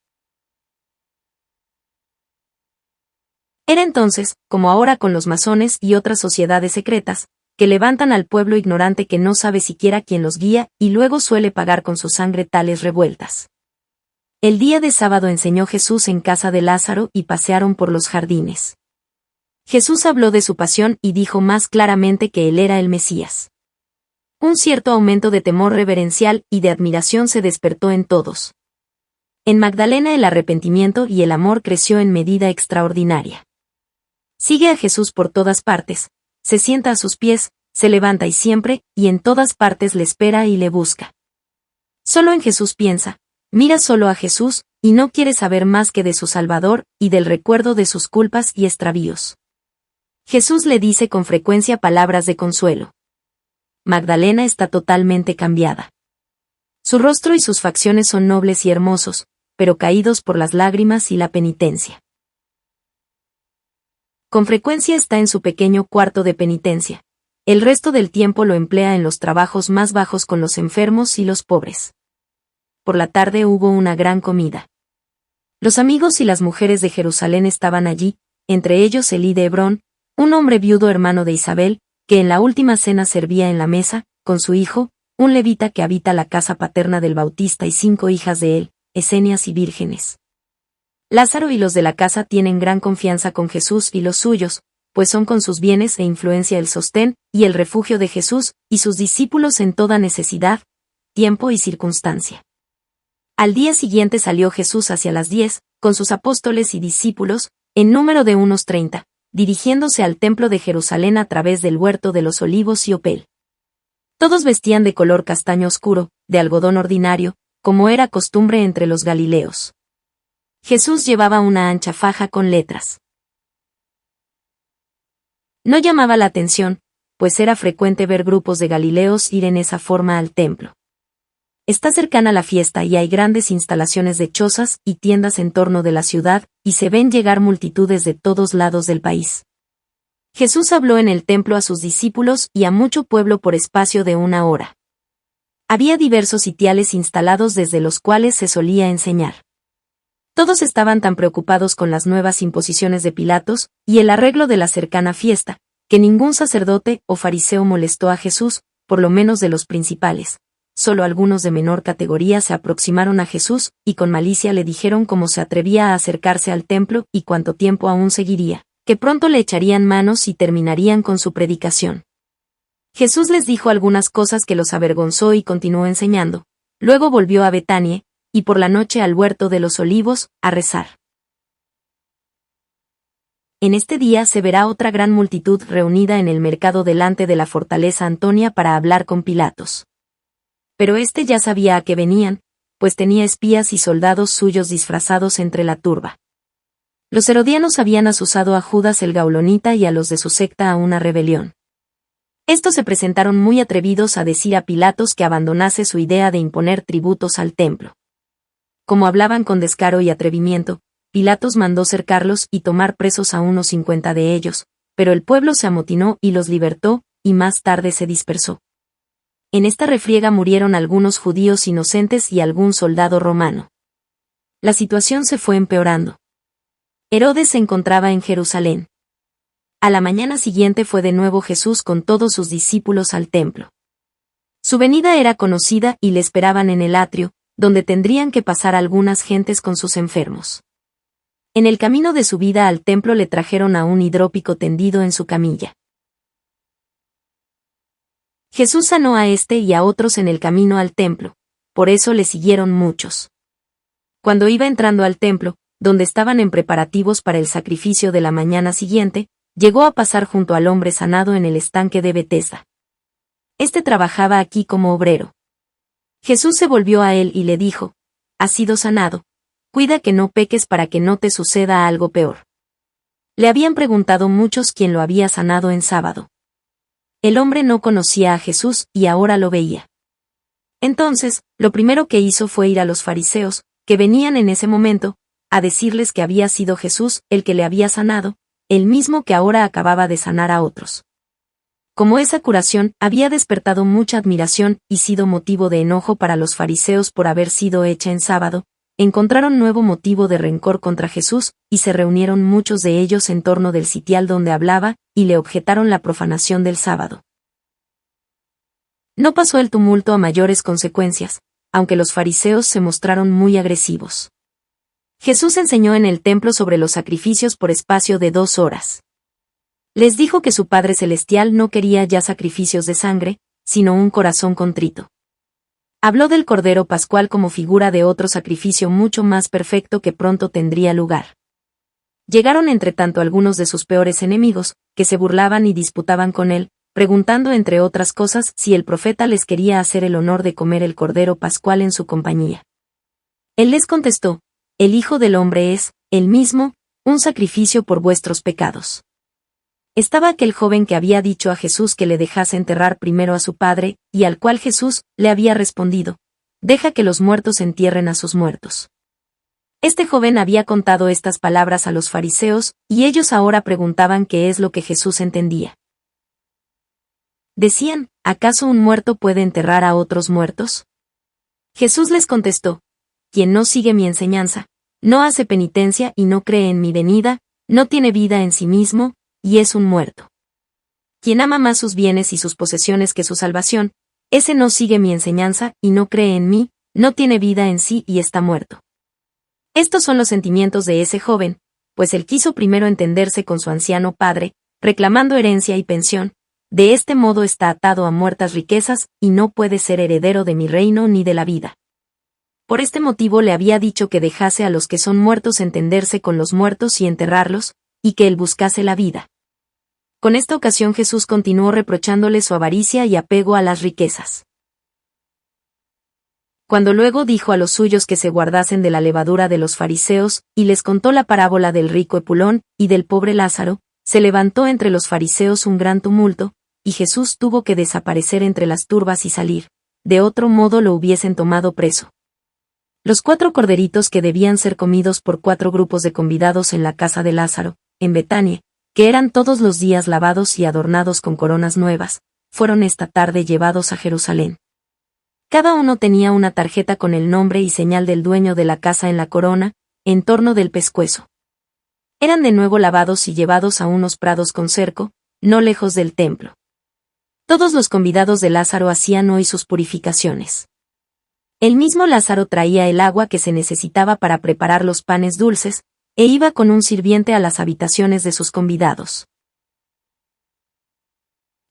Era entonces, como ahora con los masones y otras sociedades secretas, que levantan al pueblo ignorante que no sabe siquiera quién los guía y luego suele pagar con su sangre tales revueltas. El día de sábado enseñó Jesús en casa de Lázaro y pasearon por los jardines. Jesús habló de su pasión y dijo más claramente que él era el Mesías. Un cierto aumento de temor reverencial y de admiración se despertó en todos. En Magdalena el arrepentimiento y el amor creció en medida extraordinaria. Sigue a Jesús por todas partes, se sienta a sus pies, se levanta y en todas partes le espera y le busca. Solo en Jesús piensa, Mira solo a Jesús, y no quiere saber más que de su Salvador, y del recuerdo de sus culpas y extravíos. Jesús le dice con frecuencia palabras de consuelo. Magdalena está totalmente cambiada. Su rostro y sus facciones son nobles y hermosos, pero caídos por las lágrimas y la penitencia. Con frecuencia está en su pequeño cuarto de penitencia. El resto del tiempo lo emplea en los trabajos más bajos con los enfermos y los pobres. Por la tarde hubo una gran comida. Los amigos y las mujeres de Jerusalén estaban allí, entre ellos Elí de Hebrón, un hombre viudo hermano de Isabel, que en la última cena servía en la mesa, con su hijo, un levita que habita la casa paterna del Bautista y 5 hijas de él, esenias y vírgenes. Lázaro y los de la casa tienen gran confianza con Jesús y los suyos, pues son con sus bienes e influencia el sostén y el refugio de Jesús y sus discípulos en toda necesidad, tiempo y circunstancia. Al día siguiente salió Jesús hacia las 10, con sus apóstoles y discípulos, en número de unos 30, dirigiéndose al templo de Jerusalén a través del huerto de los olivos y opel. Todos vestían de color castaño oscuro, de algodón ordinario, como era costumbre entre los galileos. Jesús llevaba una ancha faja con letras. No llamaba la atención, pues era frecuente ver grupos de galileos ir en esa forma al templo. Está cercana la fiesta y hay grandes instalaciones de chozas y tiendas en torno de la ciudad, y se ven llegar multitudes de todos lados del país. Jesús habló en el templo a sus discípulos y a mucho pueblo por espacio de 1 hora. Había diversos sitiales instalados desde los cuales se solía enseñar. Todos estaban tan preocupados con las nuevas imposiciones de Pilatos y el arreglo de la cercana fiesta, que ningún sacerdote o fariseo molestó a Jesús, por lo menos de los principales. Solo algunos de menor categoría se aproximaron a Jesús, y con malicia le dijeron cómo se atrevía a acercarse al templo y cuánto tiempo aún seguiría, que pronto le echarían manos y terminarían con su predicación. Jesús les dijo algunas cosas que los avergonzó y continuó enseñando. Luego volvió a Betania, y por la noche al huerto de los olivos, a rezar. En este día se verá otra gran multitud reunida en el mercado delante de la fortaleza Antonia para hablar con Pilatos. Pero éste ya sabía a qué venían, pues tenía espías y soldados suyos disfrazados entre la turba. Los herodianos habían asusado a Judas el Gaulonita y a los de su secta a una rebelión. Estos se presentaron muy atrevidos a decir a Pilatos que abandonase su idea de imponer tributos al templo. Como hablaban con descaro y atrevimiento, Pilatos mandó cercarlos y tomar presos a unos 50 de ellos, pero el pueblo se amotinó y los libertó, y más tarde se dispersó. En esta refriega murieron algunos judíos inocentes y algún soldado romano. La situación se fue empeorando. Herodes se encontraba en Jerusalén. A la mañana siguiente fue de nuevo Jesús con todos sus discípulos al templo. Su venida era conocida y le esperaban en el atrio, donde tendrían que pasar algunas gentes con sus enfermos. En el camino de su vida al templo le trajeron a un hidrópico tendido en su camilla. Jesús sanó a este y a otros en el camino al templo, por eso le siguieron muchos. Cuando iba entrando al templo, donde estaban en preparativos para el sacrificio de la mañana siguiente, llegó a pasar junto al hombre sanado en el estanque de Betesda. Este trabajaba aquí como obrero. Jesús se volvió a él y le dijo: «Has sido sanado, cuida que no peques para que no te suceda algo peor». Le habían preguntado muchos quién lo había sanado en sábado. El hombre no conocía a Jesús y ahora lo veía. Entonces, lo primero que hizo fue ir a los fariseos, que venían en ese momento, a decirles que había sido Jesús el que le había sanado, el mismo que ahora acababa de sanar a otros. Como esa curación había despertado mucha admiración y sido motivo de enojo para los fariseos por haber sido hecha en sábado, encontraron nuevo motivo de rencor contra Jesús, y se reunieron muchos de ellos en torno del sitial donde hablaba, y le objetaron la profanación del sábado. No pasó el tumulto a mayores consecuencias, aunque los fariseos se mostraron muy agresivos. Jesús enseñó en el templo sobre los sacrificios por espacio de 2 horas. Les dijo que su Padre Celestial no quería ya sacrificios de sangre, sino un corazón contrito. Habló del Cordero Pascual como figura de otro sacrificio mucho más perfecto que pronto tendría lugar. Llegaron entre tanto algunos de sus peores enemigos, que se burlaban y disputaban con él, preguntando entre otras cosas si el profeta les quería hacer el honor de comer el Cordero Pascual en su compañía. Él les contestó: el Hijo del Hombre es, él mismo, un sacrificio por vuestros pecados. Estaba aquel joven que había dicho a Jesús que le dejase enterrar primero a su padre, y al cual Jesús le había respondido: deja que los muertos entierren a sus muertos. Este joven había contado estas palabras a los fariseos, y ellos ahora preguntaban qué es lo que Jesús entendía. Decían: ¿acaso un muerto puede enterrar a otros muertos? Jesús les contestó: quien no sigue mi enseñanza, no hace penitencia y no cree en mi venida, no tiene vida en sí mismo, y es un muerto. Quien ama más sus bienes y sus posesiones que su salvación, ese no sigue mi enseñanza y no cree en mí, no tiene vida en sí y está muerto. Estos son los sentimientos de ese joven, pues él quiso primero entenderse con su anciano padre, reclamando herencia y pensión. De este modo está atado a muertas riquezas, y no puede ser heredero de mi reino ni de la vida. Por este motivo le había dicho que dejase a los que son muertos entenderse con los muertos y enterrarlos, y que él buscase la vida. Con esta ocasión Jesús continuó reprochándole su avaricia y apego a las riquezas. Cuando luego dijo a los suyos que se guardasen de la levadura de los fariseos, y les contó la parábola del rico Epulón y del pobre Lázaro, se levantó entre los fariseos un gran tumulto, y Jesús tuvo que desaparecer entre las turbas y salir, de otro modo lo hubiesen tomado preso. Los 4 corderitos que debían ser comidos por 4 grupos de convidados en la casa de Lázaro, en Betania, que eran todos los días lavados y adornados con coronas nuevas, fueron esta tarde llevados a Jerusalén. Cada uno tenía una tarjeta con el nombre y señal del dueño de la casa en la corona, en torno del pescuezo. Eran de nuevo lavados y llevados a unos prados con cerco, no lejos del templo. Todos los convidados de Lázaro hacían hoy sus purificaciones. El mismo Lázaro traía el agua que se necesitaba para preparar los panes dulces, e iba con un sirviente a las habitaciones de sus convidados.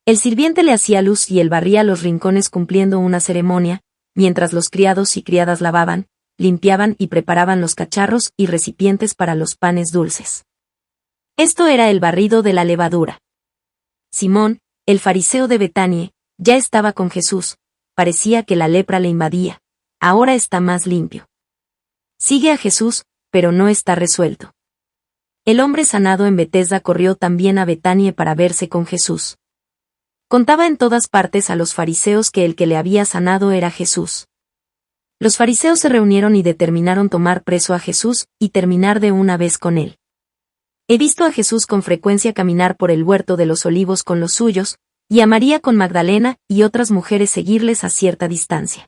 El sirviente le hacía luz y él barría los rincones cumpliendo una ceremonia, mientras los criados y criadas lavaban, limpiaban y preparaban los cacharros y recipientes para los panes dulces. Esto era el barrido de la levadura. Simón, el fariseo de Betania, ya estaba con Jesús, parecía que la lepra le invadía, ahora está más limpio. Sigue a Jesús, pero no está resuelto. El hombre sanado en Betesda corrió también a Betania para verse con Jesús. Contaba en todas partes a los fariseos que el que le había sanado era Jesús. Los fariseos se reunieron y determinaron tomar preso a Jesús y terminar de una vez con él. He visto a Jesús con frecuencia caminar por el huerto de los olivos con los suyos, y a María con Magdalena y otras mujeres seguirles a cierta distancia.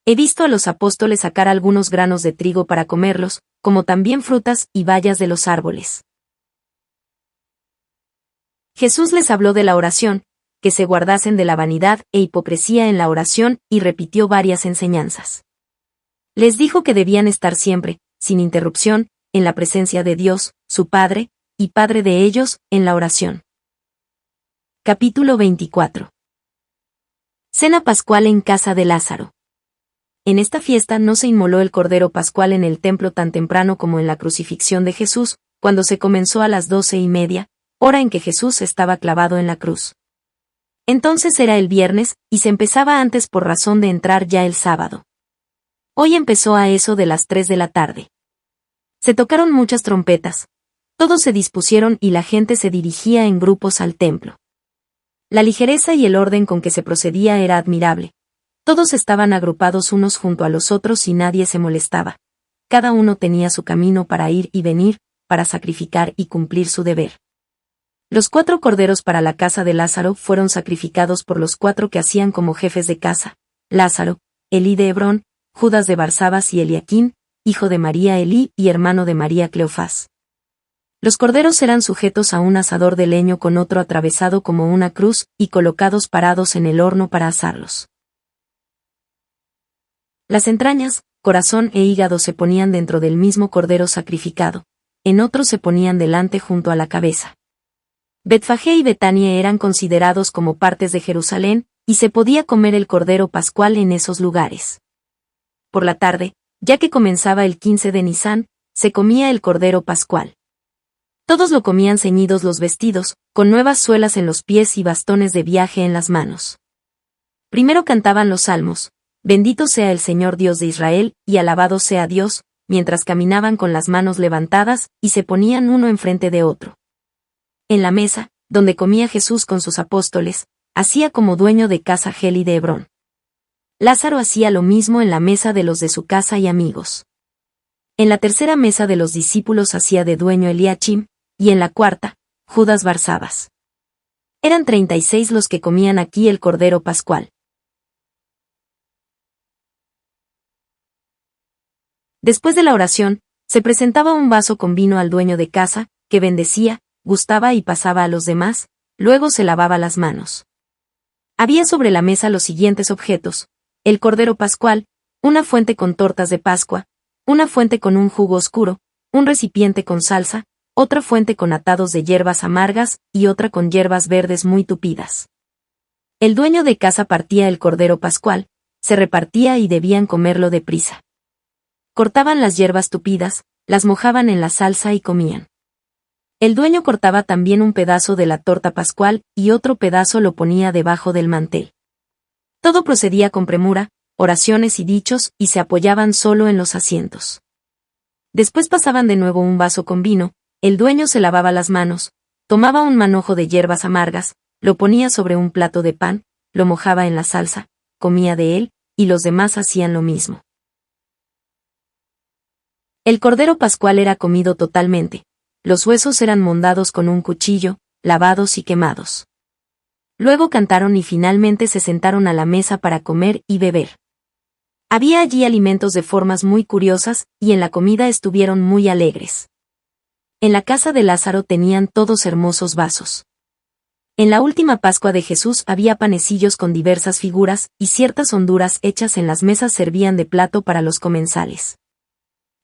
He visto a los apóstoles sacar algunos granos de trigo para comerlos, como también frutas y bayas de los árboles. Jesús les habló de la oración, que se guardasen de la vanidad e hipocresía en la oración, y repitió varias enseñanzas. Les dijo que debían estar siempre, sin interrupción, en la presencia de Dios, su Padre, y Padre de ellos, en la oración. Capítulo 24. Cena pascual en casa de Lázaro. En esta fiesta no se inmoló el cordero pascual en el templo tan temprano como en la crucifixión de Jesús, cuando se comenzó a las 12:30, hora en que Jesús estaba clavado en la cruz. Entonces era el viernes, y se empezaba antes por razón de entrar ya el sábado. Hoy empezó a eso de las 3 de la tarde. Se tocaron muchas trompetas. Todos se dispusieron y la gente se dirigía en grupos al templo. La ligereza y el orden con que se procedía era admirable. Todos estaban agrupados unos junto a los otros y nadie se molestaba. Cada uno tenía su camino para ir y venir, para sacrificar y cumplir su deber. Los 4 corderos para la casa de Lázaro fueron sacrificados por los 4 que hacían como jefes de casa: Lázaro, Elí de Hebrón, Judas de Barsabas y Eliaquim, hijo de María Elí y hermano de María Cleofás. Los corderos eran sujetos a un asador de leño con otro atravesado como una cruz, y colocados parados en el horno para asarlos. Las entrañas, corazón e hígado se ponían dentro del mismo cordero sacrificado, en otro se ponían delante junto a la cabeza. Betfagé y Betania eran considerados como partes de Jerusalén, y se podía comer el cordero pascual en esos lugares. Por la tarde, ya que comenzaba el 15 de Nisán, se comía el cordero pascual. Todos lo comían ceñidos los vestidos, con nuevas suelas en los pies y bastones de viaje en las manos. Primero cantaban los salmos: bendito sea el Señor Dios de Israel, y alabado sea Dios, mientras caminaban con las manos levantadas, y se ponían uno enfrente de otro. En la mesa, donde comía Jesús con sus apóstoles, hacía como dueño de casa Geli de Hebrón. Lázaro hacía lo mismo en la mesa de los de su casa y amigos. En la tercera mesa de los discípulos hacía de dueño Eliachim, y en la cuarta, Judas Barsabas. Eran 36 los que comían aquí el Cordero Pascual. Después de la oración, se presentaba un vaso con vino al dueño de casa, que bendecía, gustaba y pasaba a los demás, luego se lavaba las manos. Había sobre la mesa los siguientes objetos: el Cordero Pascual, una fuente con tortas de Pascua, una fuente con un jugo oscuro, un recipiente con salsa, otra fuente con atados de hierbas amargas y otra con hierbas verdes muy tupidas. El dueño de casa partía el Cordero Pascual, se repartía y debían comerlo deprisa. Cortaban las hierbas tupidas, las mojaban en la salsa y comían. El dueño cortaba también un pedazo de la torta pascual y otro pedazo lo ponía debajo del mantel. Todo procedía con premura, oraciones y dichos, y se apoyaban solo en los asientos. Después pasaban de nuevo un vaso con vino, el dueño se lavaba las manos, tomaba un manojo de hierbas amargas, lo ponía sobre un plato de pan, lo mojaba en la salsa, comía de él, y los demás hacían lo mismo. El Cordero Pascual era comido totalmente. Los huesos eran mondados con un cuchillo, lavados y quemados. Luego cantaron y finalmente se sentaron a la mesa para comer y beber. Había allí alimentos de formas muy curiosas, y en la comida estuvieron muy alegres. En la casa de Lázaro tenían todos hermosos vasos. En la última Pascua de Jesús había panecillos con diversas figuras, y ciertas honduras hechas en las mesas servían de plato para los comensales.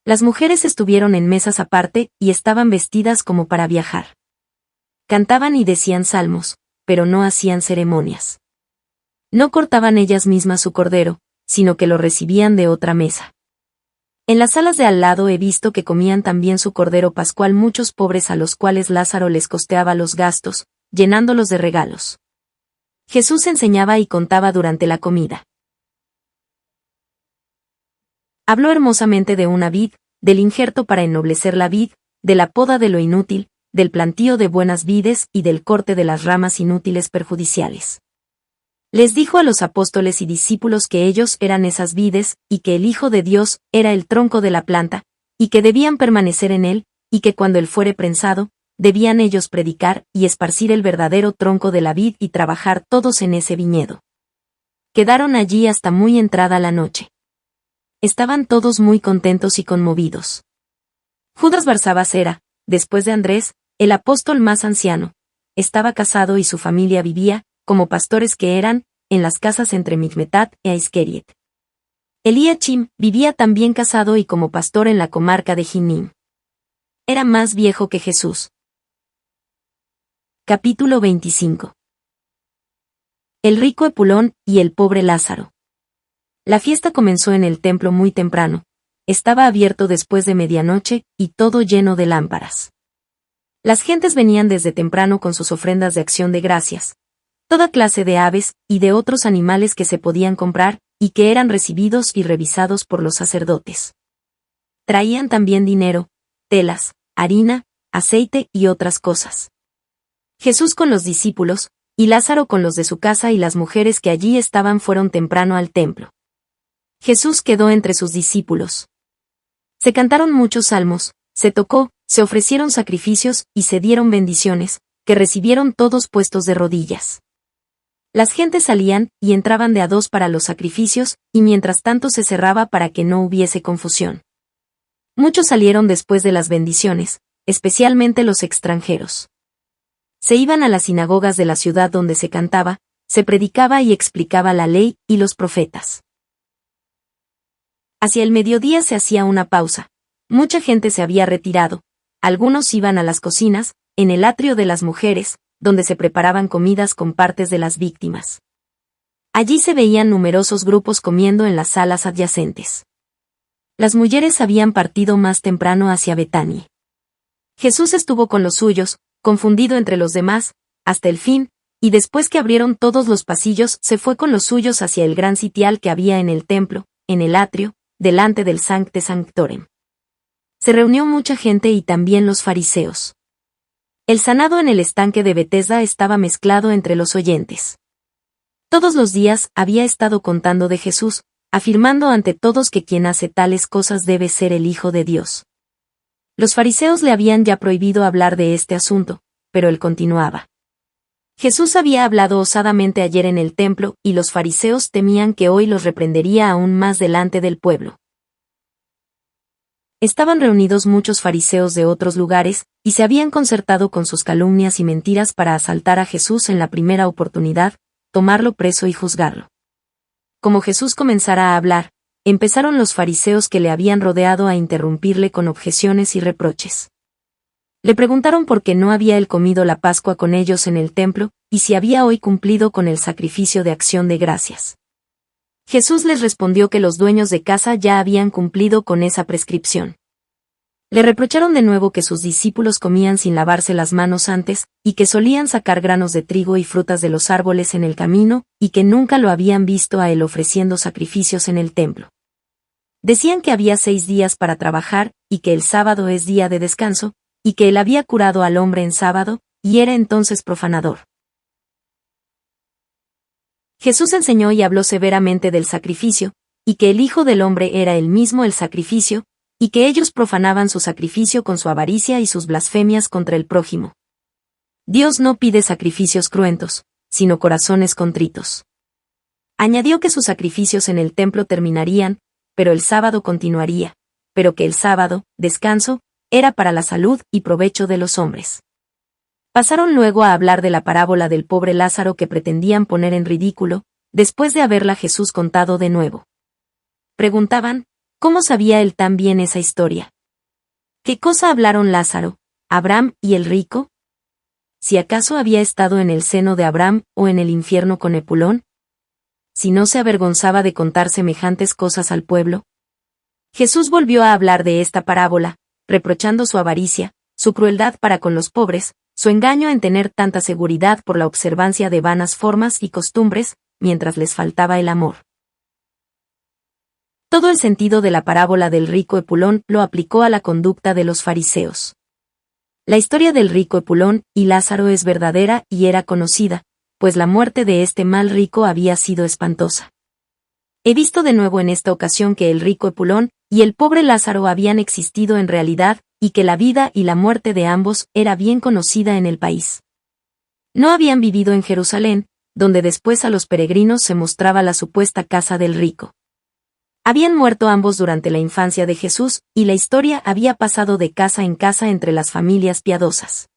Las mujeres estuvieron en mesas aparte, y estaban vestidas como para viajar. Cantaban y decían salmos, pero no hacían ceremonias. No cortaban ellas mismas su cordero, sino que lo recibían de otra mesa. En las salas de al lado he visto que comían también su Cordero Pascual muchos pobres a los cuales Lázaro les costeaba los gastos, llenándolos de regalos. Jesús enseñaba y contaba durante la comida. Habló hermosamente de una vid, del injerto para ennoblecer la vid, de la poda de lo inútil, del plantío de buenas vides y del corte de las ramas inútiles perjudiciales. Les dijo a los apóstoles y discípulos que ellos eran esas vides, y que el Hijo de Dios era el tronco de la planta, y que debían permanecer en él, y que cuando él fuere prensado, debían ellos predicar y esparcir el verdadero tronco de la vid y trabajar todos en ese viñedo. Quedaron allí hasta muy entrada la noche. Estaban todos muy contentos y conmovidos. Judas Barsabas era, después de Andrés, el apóstol más anciano. Estaba casado y su familia vivía, como pastores que eran, en las casas entre Migmetat e Isqueriet. Eliachim vivía también casado y como pastor en la comarca de Jinim. Era más viejo que Jesús. Capítulo 25. El rico Epulón y el pobre Lázaro. La fiesta comenzó en el templo muy temprano. Estaba abierto después de medianoche, y todo lleno de lámparas. Las gentes venían desde temprano con sus ofrendas de acción de gracias. Toda clase de aves, y de otros animales que se podían comprar, y que eran recibidos y revisados por los sacerdotes. Traían también dinero, telas, harina, aceite y otras cosas. Jesús con los discípulos, y Lázaro con los de su casa y las mujeres que allí estaban fueron temprano al templo. Jesús quedó entre sus discípulos. Se cantaron muchos salmos, se tocó, se ofrecieron sacrificios y se dieron bendiciones, que recibieron todos puestos de rodillas. Las gentes salían y entraban de a dos para los sacrificios, y mientras tanto se cerraba para que no hubiese confusión. Muchos salieron después de las bendiciones, especialmente los extranjeros. Se iban a las sinagogas de la ciudad donde se cantaba, se predicaba y explicaba la ley y los profetas. Hacia el mediodía se hacía una pausa. Mucha gente se había retirado. Algunos iban a las cocinas, en el atrio de las mujeres, donde se preparaban comidas con partes de las víctimas. Allí se veían numerosos grupos comiendo en las salas adyacentes. Las mujeres habían partido más temprano hacia Betania. Jesús estuvo con los suyos, confundido entre los demás, hasta el fin, y después que abrieron todos los pasillos se fue con los suyos hacia el gran sitial que había en el templo, en el atrio, delante del Sancte Sanctorum. Se reunió mucha gente y también los fariseos. El sanado en el estanque de Betesda estaba mezclado entre los oyentes. Todos los días había estado contando de Jesús, afirmando ante todos que quien hace tales cosas debe ser el Hijo de Dios. Los fariseos le habían ya prohibido hablar de este asunto, pero él continuaba. Jesús había hablado osadamente ayer en el templo, y los fariseos temían que hoy los reprendería aún más delante del pueblo. Estaban reunidos muchos fariseos de otros lugares, y se habían concertado con sus calumnias y mentiras para asaltar a Jesús en la primera oportunidad, tomarlo preso y juzgarlo. Como Jesús comenzara a hablar, empezaron los fariseos que le habían rodeado a interrumpirle con objeciones y reproches. Le preguntaron por qué no había él comido la Pascua con ellos en el templo, y si había hoy cumplido con el sacrificio de acción de gracias. Jesús les respondió que los dueños de casa ya habían cumplido con esa prescripción. Le reprocharon de nuevo que sus discípulos comían sin lavarse las manos antes, y que solían sacar granos de trigo y frutas de los árboles en el camino, y que nunca lo habían visto a él ofreciendo sacrificios en el templo. Decían que había 6 días para trabajar, y que el sábado es día de descanso, y que él había curado al hombre en sábado, y era entonces profanador. Jesús enseñó y habló severamente del sacrificio, y que el Hijo del Hombre era él mismo el sacrificio, y que ellos profanaban su sacrificio con su avaricia y sus blasfemias contra el prójimo. Dios no pide sacrificios cruentos, sino corazones contritos. Añadió que sus sacrificios en el templo terminarían, pero el sábado continuaría, pero que el sábado, descanso, era para la salud y provecho de los hombres. Pasaron luego a hablar de la parábola del pobre Lázaro que pretendían poner en ridículo, después de haberla Jesús contado de nuevo. Preguntaban, ¿cómo sabía él tan bien esa historia? ¿Qué cosa hablaron Lázaro, Abraham y el rico? ¿Si acaso había estado en el seno de Abraham o en el infierno con Epulón? ¿Si no se avergonzaba de contar semejantes cosas al pueblo? Jesús volvió a hablar de esta parábola, reprochando su avaricia, su crueldad para con los pobres, su engaño en tener tanta seguridad por la observancia de vanas formas y costumbres, mientras les faltaba el amor. Todo el sentido de la parábola del rico Epulón lo aplicó a la conducta de los fariseos. La historia del rico Epulón y Lázaro es verdadera y era conocida, pues la muerte de este mal rico había sido espantosa. He visto de nuevo en esta ocasión que el rico Epulón y el pobre Lázaro habían existido en realidad, y que la vida y la muerte de ambos era bien conocida en el país. No habían vivido en Jerusalén, donde después a los peregrinos se mostraba la supuesta casa del rico. Habían muerto ambos durante la infancia de Jesús, y la historia había pasado de casa en casa entre las familias piadosas.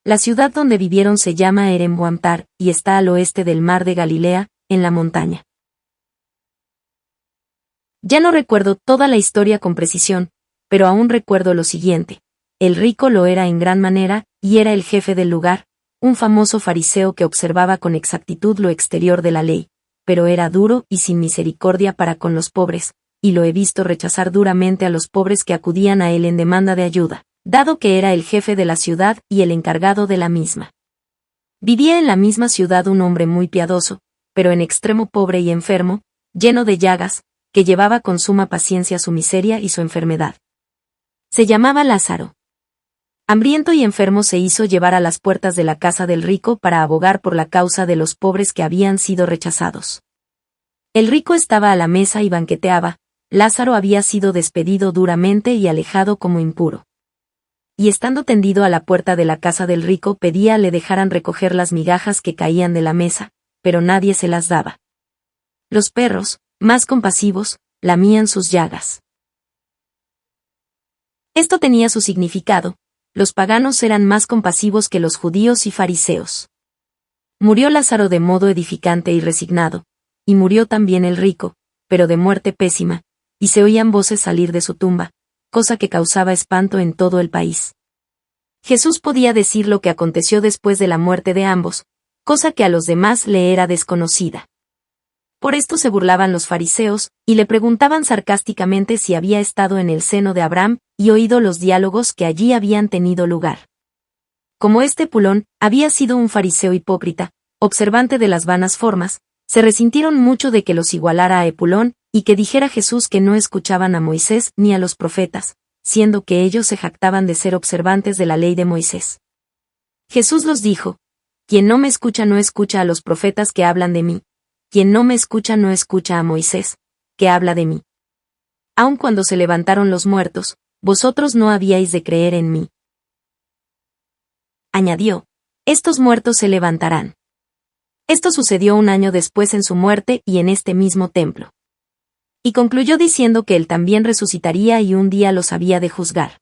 La ciudad donde vivieron se llama Eremboamtar, y está al oeste del mar de Galilea, en la montaña. Ya no recuerdo toda la historia con precisión, pero aún recuerdo lo siguiente. El rico lo era en gran manera, y era el jefe del lugar, un famoso fariseo que observaba con exactitud lo exterior de la ley, pero era duro y sin misericordia para con los pobres, y lo he visto rechazar duramente a los pobres que acudían a él en demanda de ayuda, dado que era el jefe de la ciudad y el encargado de la misma. Vivía en la misma ciudad un hombre muy piadoso, pero en extremo pobre y enfermo, lleno de llagas, que llevaba con suma paciencia su miseria y su enfermedad. Se llamaba Lázaro. Hambriento y enfermo se hizo llevar a las puertas de la casa del rico para abogar por la causa de los pobres que habían sido rechazados. El rico estaba a la mesa y banqueteaba, Lázaro había sido despedido duramente y alejado como impuro. Y estando tendido a la puerta de la casa del rico pedía le dejaran recoger las migajas que caían de la mesa, pero nadie se las daba. Los perros, más compasivos, lamían sus llagas. Esto tenía su significado. Los paganos eran más compasivos que los judíos y fariseos. Murió Lázaro de modo edificante y resignado, y murió también el rico, pero de muerte pésima, y se oían voces salir de su tumba, cosa que causaba espanto en todo el país. Jesús podía decir lo que aconteció después de la muerte de ambos, cosa que a los demás le era desconocida. Por esto se burlaban los fariseos, y le preguntaban sarcásticamente si había estado en el seno de Abraham, y oído los diálogos que allí habían tenido lugar. Como este Epulón había sido un fariseo hipócrita, observante de las vanas formas, se resintieron mucho de que los igualara a Epulón, y que dijera Jesús que no escuchaban a Moisés ni a los profetas, siendo que ellos se jactaban de ser observantes de la ley de Moisés. Jesús los dijo: quien no me escucha no escucha a los profetas que hablan de mí, quien no me escucha no escucha a Moisés, que habla de mí. Aun cuando se levantaron los muertos, vosotros no habíais de creer en mí. Añadió: estos muertos se levantarán. Esto sucedió 1 año después en su muerte y en este mismo templo. Y concluyó diciendo que él también resucitaría y un día los había de juzgar.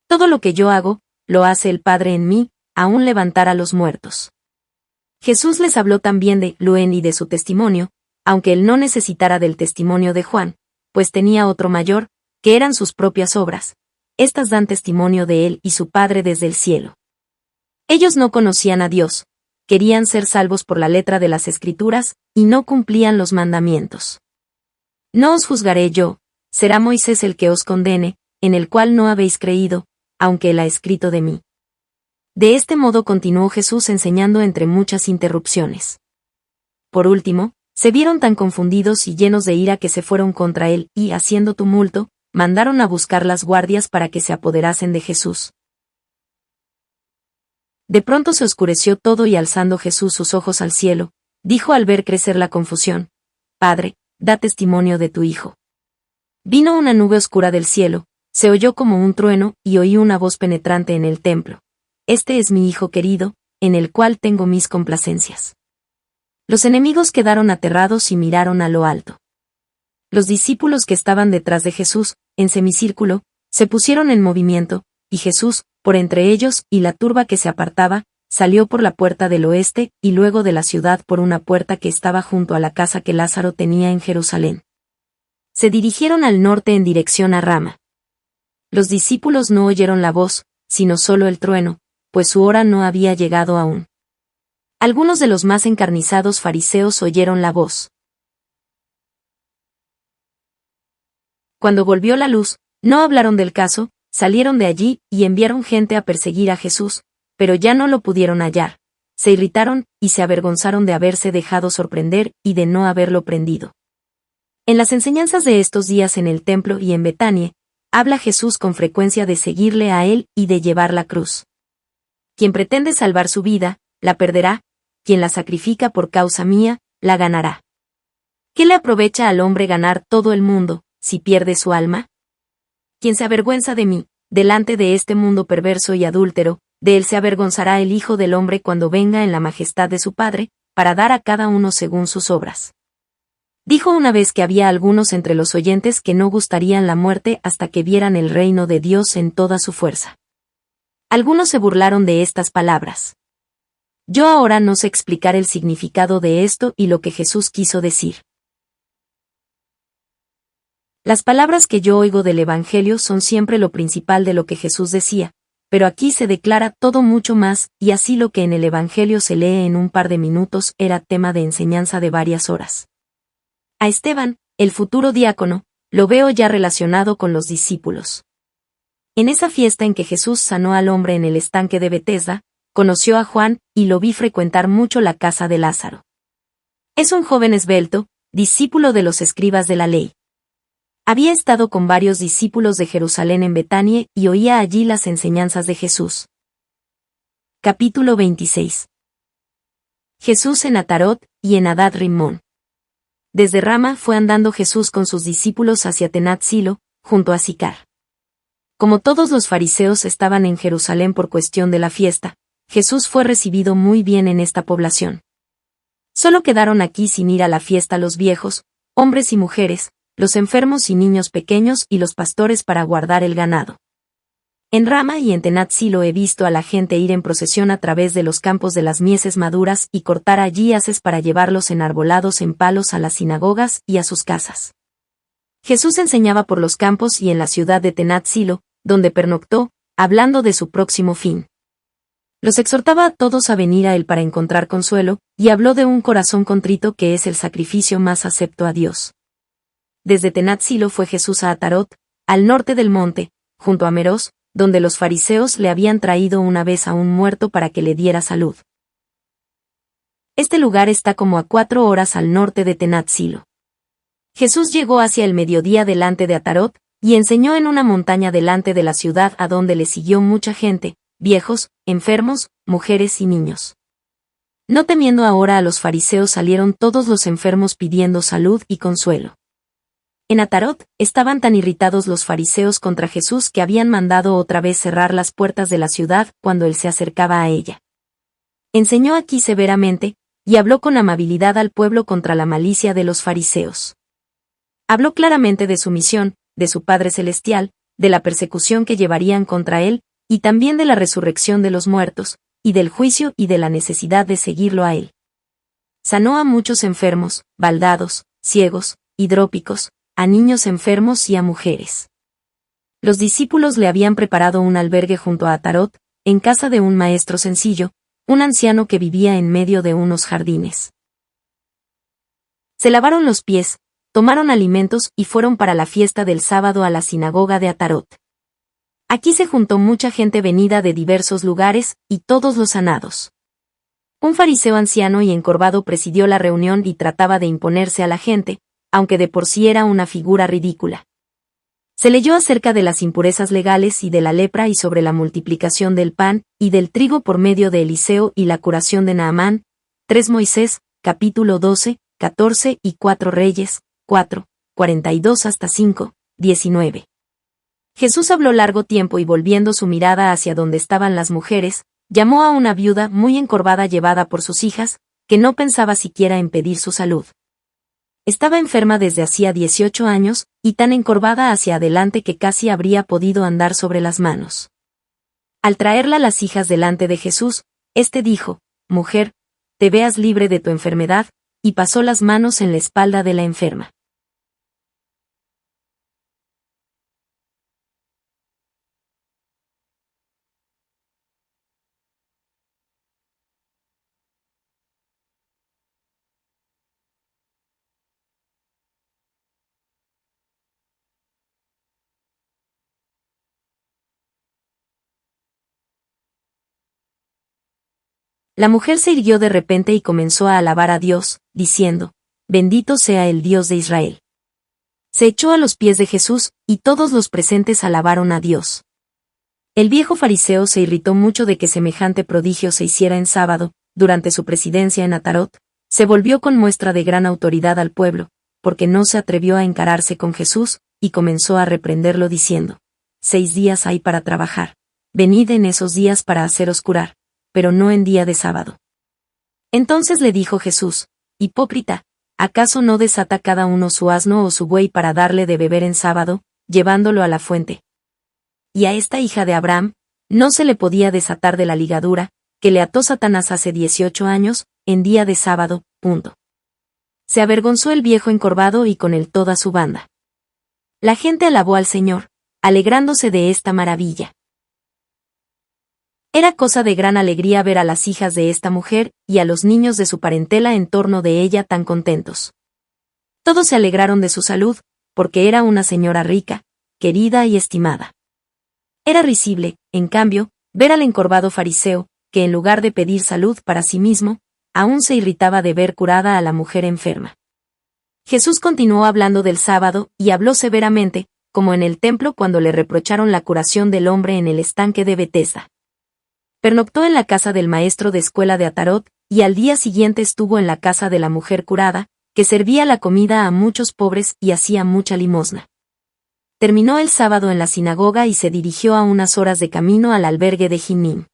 Todo lo que yo hago, lo hace el Padre en mí, aún levantar a los muertos. Jesús les habló también de Luén y de su testimonio, aunque él no necesitara del testimonio de Juan, pues tenía otro mayor, que eran sus propias obras. Estas dan testimonio de él y su Padre desde el cielo. Ellos no conocían a Dios, querían ser salvos por la letra de las Escrituras, y no cumplían los mandamientos. No os juzgaré yo, será Moisés el que os condene, en el cual no habéis creído, aunque él ha escrito de mí. De este modo continuó Jesús enseñando entre muchas interrupciones. Por último, se vieron tan confundidos y llenos de ira que se fueron contra él y, haciendo tumulto, mandaron a buscar las guardias para que se apoderasen de Jesús. De pronto se oscureció todo y alzando Jesús sus ojos al cielo, dijo al ver crecer la confusión: Padre, da testimonio de tu Hijo. Vino una nube oscura del cielo, se oyó como un trueno y oí una voz penetrante en el templo: Este es mi Hijo querido, en el cual tengo mis complacencias. Los enemigos quedaron aterrados y miraron a lo alto. Los discípulos que estaban detrás de Jesús, en semicírculo, se pusieron en movimiento, y Jesús, por entre ellos y la turba que se apartaba, salió por la puerta del oeste y luego de la ciudad por una puerta que estaba junto a la casa que Lázaro tenía en Jerusalén. Se dirigieron al norte en dirección a Rama. Los discípulos no oyeron la voz, sino solo el trueno, pues su hora no había llegado aún. Algunos de los más encarnizados fariseos oyeron la voz. Cuando volvió la luz, no hablaron del caso, salieron de allí y enviaron gente a perseguir a Jesús, pero ya no lo pudieron hallar. Se irritaron y se avergonzaron de haberse dejado sorprender y de no haberlo prendido. En las enseñanzas de estos días en el templo y en Betania, habla Jesús con frecuencia de seguirle a él y de llevar la cruz. Quien pretende salvar su vida, la perderá; quien la sacrifica por causa mía, la ganará. ¿Qué le aprovecha al hombre ganar todo el mundo, si pierde su alma? Quien se avergüenza de mí, delante de este mundo perverso y adúltero, de él se avergonzará el Hijo del Hombre cuando venga en la majestad de su Padre, para dar a cada uno según sus obras. Dijo una vez que había algunos entre los oyentes que no gustarían la muerte hasta que vieran el reino de Dios en toda su fuerza. Algunos se burlaron de estas palabras. Yo ahora no sé explicar el significado de esto y lo que Jesús quiso decir. Las palabras que yo oigo del Evangelio son siempre lo principal de lo que Jesús decía, pero aquí se declara todo mucho más, y así lo que en el Evangelio se lee en un par de minutos era tema de enseñanza de varias horas. A Esteban, el futuro diácono, lo veo ya relacionado con los discípulos. En esa fiesta en que Jesús sanó al hombre en el estanque de Betesda, conoció a Juan, y lo vi frecuentar mucho la casa de Lázaro. Es un joven esbelto, discípulo de los escribas de la ley. Había estado con varios discípulos de Jerusalén en Betania y oía allí las enseñanzas de Jesús. Capítulo 26. Jesús en Atarot y en Hadad Rimón. Desde Rama fue andando Jesús con sus discípulos hacia Tenat Silo, junto a Sicar. Como todos los fariseos estaban en Jerusalén por cuestión de la fiesta, Jesús fue recibido muy bien en esta población. Solo quedaron aquí sin ir a la fiesta los viejos, hombres y mujeres, los enfermos y niños pequeños y los pastores para guardar el ganado. En Rama y en Tenat Silo he visto a la gente ir en procesión a través de los campos de las mieses maduras y cortar allí haces para llevarlos enarbolados en palos a las sinagogas y a sus casas. Jesús enseñaba por los campos y en la ciudad de Tenat Silo, donde pernoctó, hablando de su próximo fin. Los exhortaba a todos a venir a él para encontrar consuelo, y habló de un corazón contrito que es el sacrificio más acepto a Dios. Desde Tenat Silo fue Jesús a Atarot, al norte del monte, junto a Meros, donde los fariseos le habían traído una vez a un muerto para que le diera salud. Este lugar está como a 4 horas al norte de Tenat-Silo. Jesús llegó hacia el mediodía delante de Atarot, y enseñó en una montaña delante de la ciudad a donde le siguió mucha gente, viejos, enfermos, mujeres y niños. No temiendo ahora a los fariseos salieron todos los enfermos pidiendo salud y consuelo. En Atarot, estaban tan irritados los fariseos contra Jesús que habían mandado otra vez cerrar las puertas de la ciudad cuando él se acercaba a ella. Enseñó aquí severamente, y habló con amabilidad al pueblo contra la malicia de los fariseos. Habló claramente de su misión, de su Padre Celestial, de la persecución que llevarían contra él, y también de la resurrección de los muertos, y del juicio y de la necesidad de seguirlo a él. Sanó a muchos enfermos, baldados, ciegos, hidrópicos, a niños enfermos y a mujeres. Los discípulos le habían preparado un albergue junto a Atarot, en casa de un maestro sencillo, un anciano que vivía en medio de unos jardines. Se lavaron los pies, tomaron alimentos y fueron para la fiesta del sábado a la sinagoga de Atarot. Aquí se juntó mucha gente venida de diversos lugares, y todos los sanados. Un fariseo anciano y encorvado presidió la reunión y trataba de imponerse a la gente, aunque de por sí era una figura ridícula. Se leyó acerca de las impurezas legales y de la lepra y sobre la multiplicación del pan y del trigo por medio de Eliseo y la curación de Naamán, 3 Moisés, capítulo 12, 14 y 4 Reyes, 4, 42 hasta 5, 19. Jesús habló largo tiempo y volviendo su mirada hacia donde estaban las mujeres, llamó a una viuda muy encorvada llevada por sus hijas, que no pensaba siquiera en pedir su salud. Estaba enferma desde hacía 18 años, y tan encorvada hacia adelante que casi habría podido andar sobre las manos. Al traerla las hijas delante de Jesús, éste dijo, «Mujer, te veas libre de tu enfermedad», y pasó las manos en la espalda de la enferma. La mujer se irguió de repente y comenzó a alabar a Dios, diciendo, «Bendito sea el Dios de Israel». Se echó a los pies de Jesús, y todos los presentes alabaron a Dios. El viejo fariseo se irritó mucho de que semejante prodigio se hiciera en sábado, durante su presidencia en Atarot, se volvió con muestra de gran autoridad al pueblo, porque no se atrevió a encararse con Jesús, y comenzó a reprenderlo diciendo, 6 días hay para trabajar, venid en esos días para haceros curar, pero no en día de sábado. Entonces le dijo Jesús, «Hipócrita, ¿acaso no desata cada uno su asno o su buey para darle de beber en sábado, llevándolo a la fuente? Y a esta hija de Abraham, no se le podía desatar de la ligadura, que le ató Satanás hace 18 años, en día de sábado, punto». Se avergonzó el viejo encorvado y con él toda su banda. La gente alabó al Señor, alegrándose de esta maravilla. Era cosa de gran alegría ver a las hijas de esta mujer y a los niños de su parentela en torno de ella tan contentos. Todos se alegraron de su salud, porque era una señora rica, querida y estimada. Era risible, en cambio, ver al encorvado fariseo, que en lugar de pedir salud para sí mismo, aún se irritaba de ver curada a la mujer enferma. Jesús continuó hablando del sábado y habló severamente, como en el templo cuando le reprocharon la curación del hombre en el estanque de Betesda. Pernoctó en la casa del maestro de escuela de Atarot, y al día siguiente estuvo en la casa de la mujer curada, que servía la comida a muchos pobres y hacía mucha limosna. Terminó el sábado en la sinagoga y se dirigió a unas horas de camino al albergue de Ginim.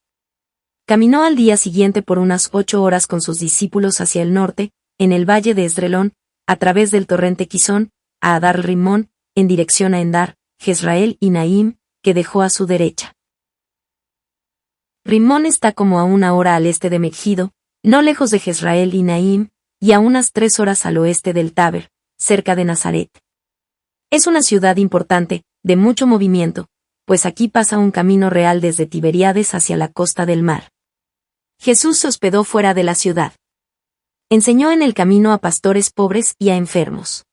Caminó al día siguiente por unas 8 horas con sus discípulos hacia el norte, en el valle de Esdrelón, a través del torrente Quizón, a Adar Rimón, en dirección a Endar, Jezrael y Naim, que dejó a su derecha. Rimón está como a 1 hora al este de Megiddo, no lejos de Jezrael y Naim, y a unas 3 horas al oeste del Taber, cerca de Nazaret. Es una ciudad importante, de mucho movimiento, pues aquí pasa un camino real desde Tiberíades hacia la costa del mar. Jesús se hospedó fuera de la ciudad. Enseñó en el camino a pastores pobres y a enfermos.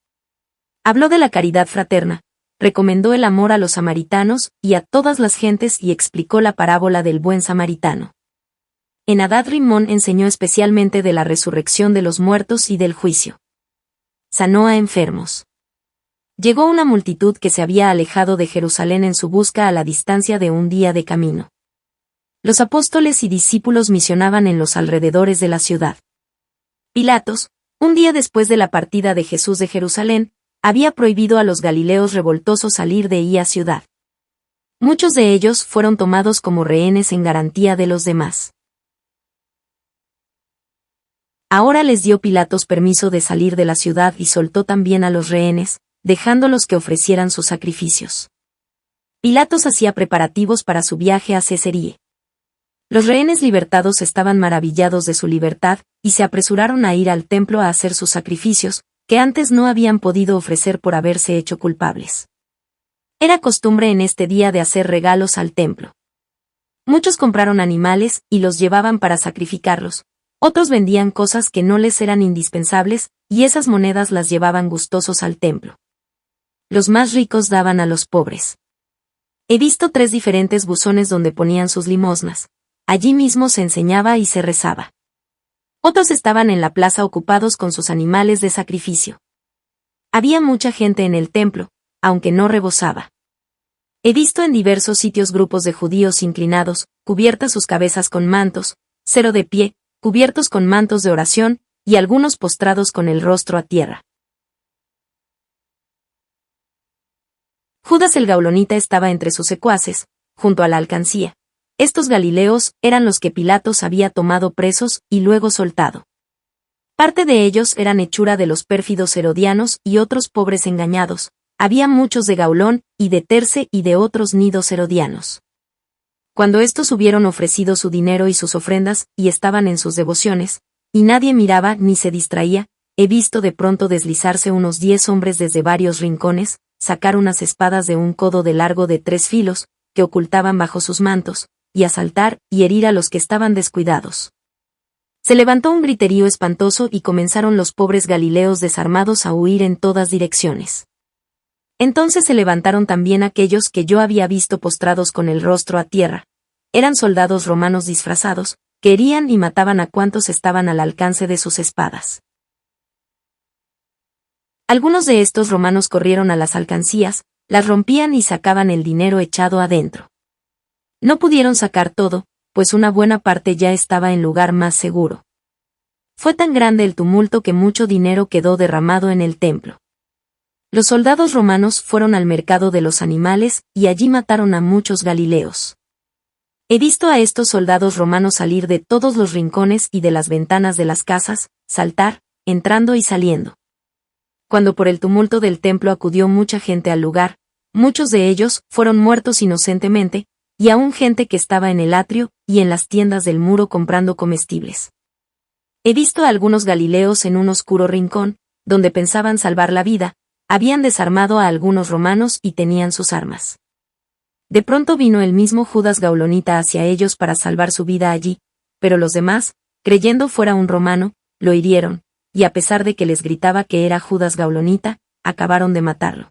Habló de la caridad fraterna, recomendó el amor a los samaritanos y a todas las gentes y explicó la parábola del buen samaritano. En Hadad Rimón enseñó especialmente de la resurrección de los muertos y del juicio. Sanó a enfermos. Llegó una multitud que se había alejado de Jerusalén en su busca a la distancia de un día de camino. Los apóstoles y discípulos misionaban en los alrededores de la ciudad. Pilatos, un día después de la partida de Jesús de Jerusalén, había prohibido a los galileos revoltosos salir de ahí a ciudad. Muchos de ellos fueron tomados como rehenes en garantía de los demás. Ahora les dio Pilatos permiso de salir de la ciudad y soltó también a los rehenes, dejándolos que ofrecieran sus sacrificios. Pilatos hacía preparativos para su viaje a Cesarea. Los rehenes libertados estaban maravillados de su libertad, y se apresuraron a ir al templo a hacer sus sacrificios, que antes no habían podido ofrecer por haberse hecho culpables. Era costumbre en este día de hacer regalos al templo. Muchos compraron animales y los llevaban para sacrificarlos, otros vendían cosas que no les eran indispensables, y esas monedas las llevaban gustosos al templo. Los más ricos daban a los pobres. He visto 3 diferentes buzones donde ponían sus limosnas. Allí mismo se enseñaba y se rezaba. Otros estaban en la plaza ocupados con sus animales de sacrificio. Había mucha gente en el templo, aunque no rebosaba. He visto en diversos sitios grupos de judíos inclinados, cubiertas sus cabezas con mantos, cero de pie, cubiertos con mantos de oración, y algunos postrados con el rostro a tierra. Judas el Gaulonita estaba entre sus secuaces, junto a la alcancía. Estos galileos eran los que Pilatos había tomado presos y luego soltado. Parte de ellos eran hechura de los pérfidos herodianos y otros pobres engañados. Había muchos de Gaulón, y de Terce y de otros nidos herodianos. Cuando estos hubieron ofrecido su dinero y sus ofrendas, y estaban en sus devociones, y nadie miraba ni se distraía, he visto de pronto deslizarse unos 10 hombres desde varios rincones, sacar unas espadas de un codo de largo de 3 filos, que ocultaban bajo sus mantos, y asaltar y herir a los que estaban descuidados. Se levantó un griterío espantoso y comenzaron los pobres galileos desarmados a huir en todas direcciones. Entonces se levantaron también aquellos que yo había visto postrados con el rostro a tierra. Eran soldados romanos disfrazados, que herían y mataban a cuantos estaban al alcance de sus espadas. Algunos de estos romanos corrieron a las alcancías, las rompían y sacaban el dinero echado adentro. No pudieron sacar todo, pues una buena parte ya estaba en lugar más seguro. Fue tan grande el tumulto que mucho dinero quedó derramado en el templo. Los soldados romanos fueron al mercado de los animales y allí mataron a muchos galileos. He visto a estos soldados romanos salir de todos los rincones y de las ventanas de las casas, saltar, entrando y saliendo. Cuando por el tumulto del templo acudió mucha gente al lugar, muchos de ellos fueron muertos inocentemente, y aún gente que estaba en el atrio y en las tiendas del muro comprando comestibles. He visto a algunos galileos en un oscuro rincón, donde pensaban salvar la vida, habían desarmado a algunos romanos y tenían sus armas. De pronto vino el mismo Judas Gaulonita hacia ellos para salvar su vida allí, pero los demás, creyendo fuera un romano, lo hirieron, y a pesar de que les gritaba que era Judas Gaulonita, acabaron de matarlo.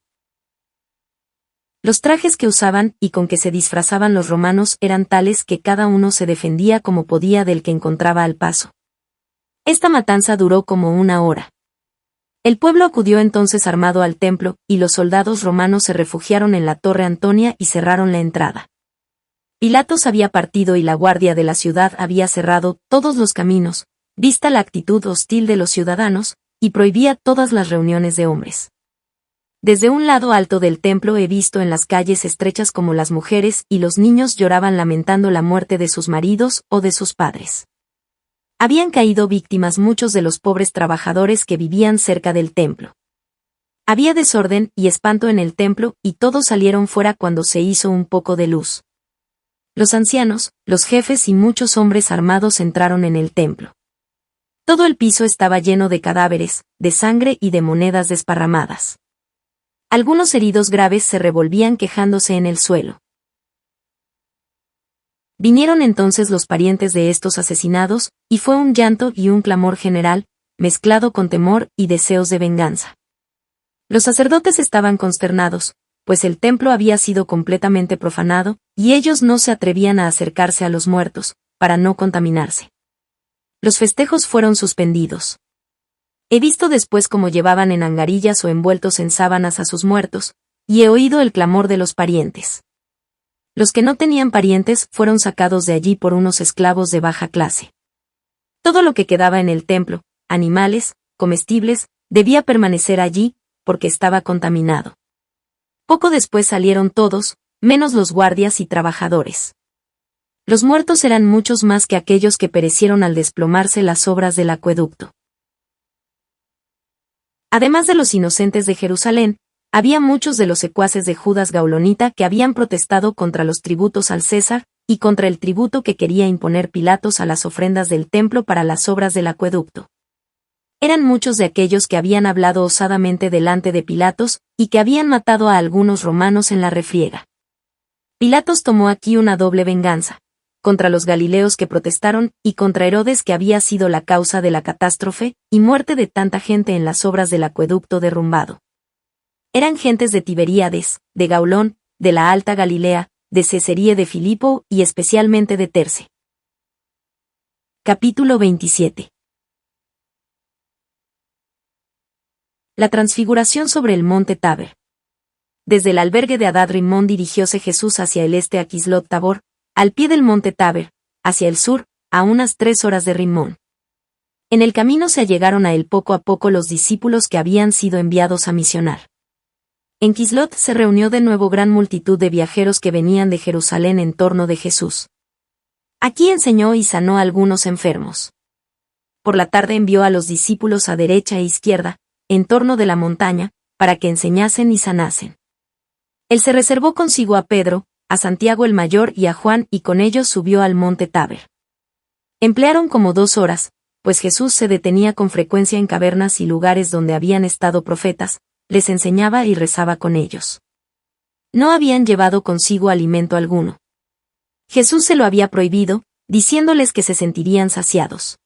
Los trajes que usaban y con que se disfrazaban los romanos eran tales que cada uno se defendía como podía del que encontraba al paso. Esta matanza duró como 1 hora. El pueblo acudió entonces armado al templo, y los soldados romanos se refugiaron en la Torre Antonia y cerraron la entrada. Pilatos había partido y la guardia de la ciudad había cerrado todos los caminos, vista la actitud hostil de los ciudadanos, y prohibía todas las reuniones de hombres. Desde un lado alto del templo he visto en las calles estrechas como las mujeres y los niños lloraban lamentando la muerte de sus maridos o de sus padres. Habían caído víctimas muchos de los pobres trabajadores que vivían cerca del templo. Había desorden y espanto en el templo y todos salieron fuera cuando se hizo un poco de luz. Los ancianos, los jefes y muchos hombres armados entraron en el templo. Todo el piso estaba lleno de cadáveres, de sangre y de monedas desparramadas. Algunos heridos graves se revolvían quejándose en el suelo. Vinieron entonces los parientes de estos asesinados, y fue un llanto y un clamor general, mezclado con temor y deseos de venganza. Los sacerdotes estaban consternados, pues el templo había sido completamente profanado, y ellos no se atrevían a acercarse a los muertos, para no contaminarse. Los festejos fueron suspendidos. He visto después cómo llevaban en angarillas o envueltos en sábanas a sus muertos, y he oído el clamor de los parientes. Los que no tenían parientes fueron sacados de allí por unos esclavos de baja clase. Todo lo que quedaba en el templo, animales, comestibles, debía permanecer allí, porque estaba contaminado. Poco después salieron todos, menos los guardias y trabajadores. Los muertos eran muchos más que aquellos que perecieron al desplomarse las obras del acueducto. Además de los inocentes de Jerusalén, había muchos de los secuaces de Judas Gaulonita que habían protestado contra los tributos al César, y contra el tributo que quería imponer Pilatos a las ofrendas del templo para las obras del acueducto. Eran muchos de aquellos que habían hablado osadamente delante de Pilatos, y que habían matado a algunos romanos en la refriega. Pilatos tomó aquí una doble venganza, contra los galileos que protestaron, y contra Herodes que había sido la causa de la catástrofe, y muerte de tanta gente en las obras del acueducto derrumbado. Eran gentes de Tiberíades, de Gaulón, de la Alta Galilea, de Cesarea de Filipo y especialmente de Terce. Capítulo 27. La transfiguración sobre el monte Taber. Desde el albergue de Adad Rimón dirigióse Jesús hacia el este a Quislot Tabor, al pie del monte Taber, hacia el sur, a unas 3 horas de Rimón. En el camino se allegaron a él poco a poco los discípulos que habían sido enviados a misionar. En Quislot se reunió de nuevo gran multitud de viajeros que venían de Jerusalén en torno de Jesús. Aquí enseñó y sanó a algunos enfermos. Por la tarde envió a los discípulos a derecha e izquierda, en torno de la montaña, para que enseñasen y sanasen. Él se reservó consigo a Pedro, a Santiago el mayor y a Juan, y con ellos subió al monte Taber. Emplearon como 2 horas, pues Jesús se detenía con frecuencia en cavernas y lugares donde habían estado profetas, les enseñaba y rezaba con ellos. No habían llevado consigo alimento alguno. Jesús se lo había prohibido, diciéndoles que se sentirían saciados.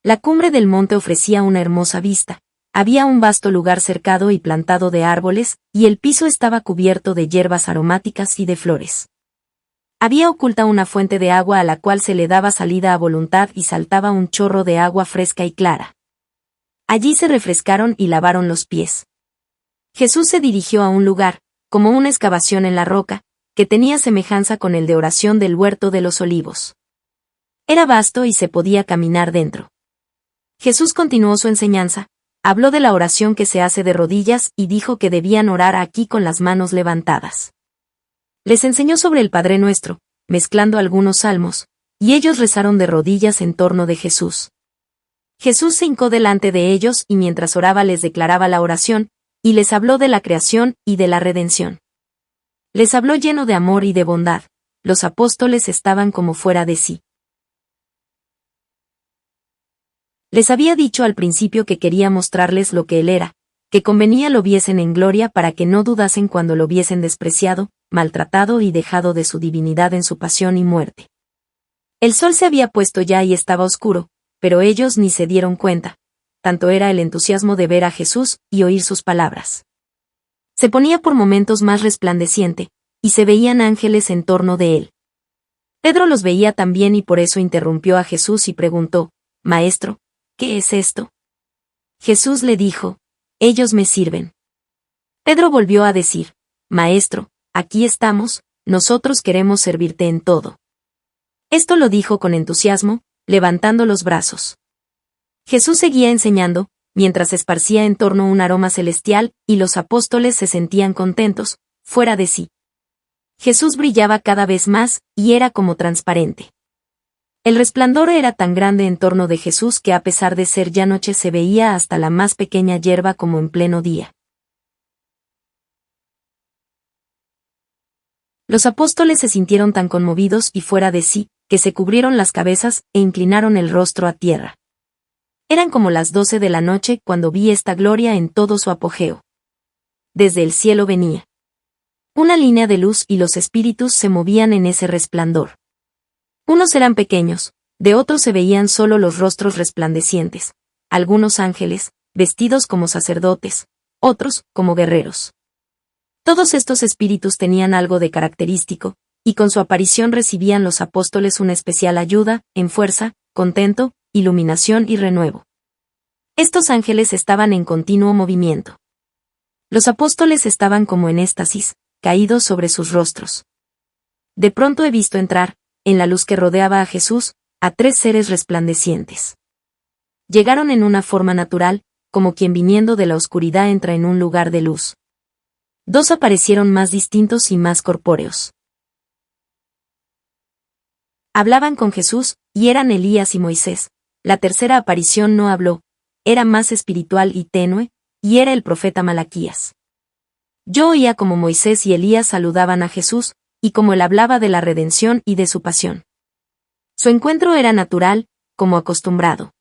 La cumbre del monte ofrecía una hermosa vista. Había un vasto lugar cercado y plantado de árboles, y el piso estaba cubierto de hierbas aromáticas y de flores. Había oculta una fuente de agua a la cual se le daba salida a voluntad y saltaba un chorro de agua fresca y clara. Allí se refrescaron y lavaron los pies. Jesús se dirigió a un lugar, como una excavación en la roca, que tenía semejanza con el de oración del huerto de los olivos. Era vasto y se podía caminar dentro. Jesús continuó su enseñanza, habló de la oración que se hace de rodillas y dijo que debían orar aquí con las manos levantadas. Les enseñó sobre el Padre Nuestro, mezclando algunos salmos, y ellos rezaron de rodillas en torno de Jesús. Jesús se hincó delante de ellos y mientras oraba les declaraba la oración, y les habló de la creación y de la redención. Les habló lleno de amor y de bondad, los apóstoles estaban como fuera de sí. Les había dicho al principio que quería mostrarles lo que él era, que convenía lo viesen en gloria para que no dudasen cuando lo viesen despreciado, maltratado y dejado de su divinidad en su pasión y muerte. El sol se había puesto ya y estaba oscuro, pero ellos ni se dieron cuenta, tanto era el entusiasmo de ver a Jesús y oír sus palabras. Se ponía por momentos más resplandeciente, y se veían ángeles en torno de él. Pedro los veía también y por eso interrumpió a Jesús y preguntó, «Maestro, ¿qué es esto?» Jesús le dijo, «Ellos me sirven». Pedro volvió a decir, «Maestro, aquí estamos, nosotros queremos servirte en todo». Esto lo dijo con entusiasmo, levantando los brazos. Jesús seguía enseñando, mientras esparcía en torno un aroma celestial, y los apóstoles se sentían contentos, fuera de sí. Jesús brillaba cada vez más, y era como transparente. El resplandor era tan grande en torno de Jesús que a pesar de ser ya noche se veía hasta la más pequeña hierba como en pleno día. Los apóstoles se sintieron tan conmovidos y fuera de sí, que se cubrieron las cabezas e inclinaron el rostro a tierra. Eran como las 12 de la noche cuando vi esta gloria en todo su apogeo. Desde el cielo venía una línea de luz y los espíritus se movían en ese resplandor. Unos eran pequeños, de otros se veían solo los rostros resplandecientes, algunos ángeles, vestidos como sacerdotes, otros como guerreros. Todos estos espíritus tenían algo de característico, y con su aparición recibían los apóstoles una especial ayuda, en fuerza, contento, iluminación y renuevo. Estos ángeles estaban en continuo movimiento. Los apóstoles estaban como en éxtasis, caídos sobre sus rostros. De pronto he visto entrar, en la luz que rodeaba a Jesús, a 3 seres resplandecientes. Llegaron en una forma natural, como quien viniendo de la oscuridad entra en un lugar de luz. 2 aparecieron más distintos y más corpóreos. Hablaban con Jesús, y eran Elías y Moisés. La tercera aparición no habló, era más espiritual y tenue, y era el profeta Malaquías. Yo oía como Moisés y Elías saludaban a Jesús, y como él hablaba de la redención y de su pasión. Su encuentro era natural, como acostumbrado.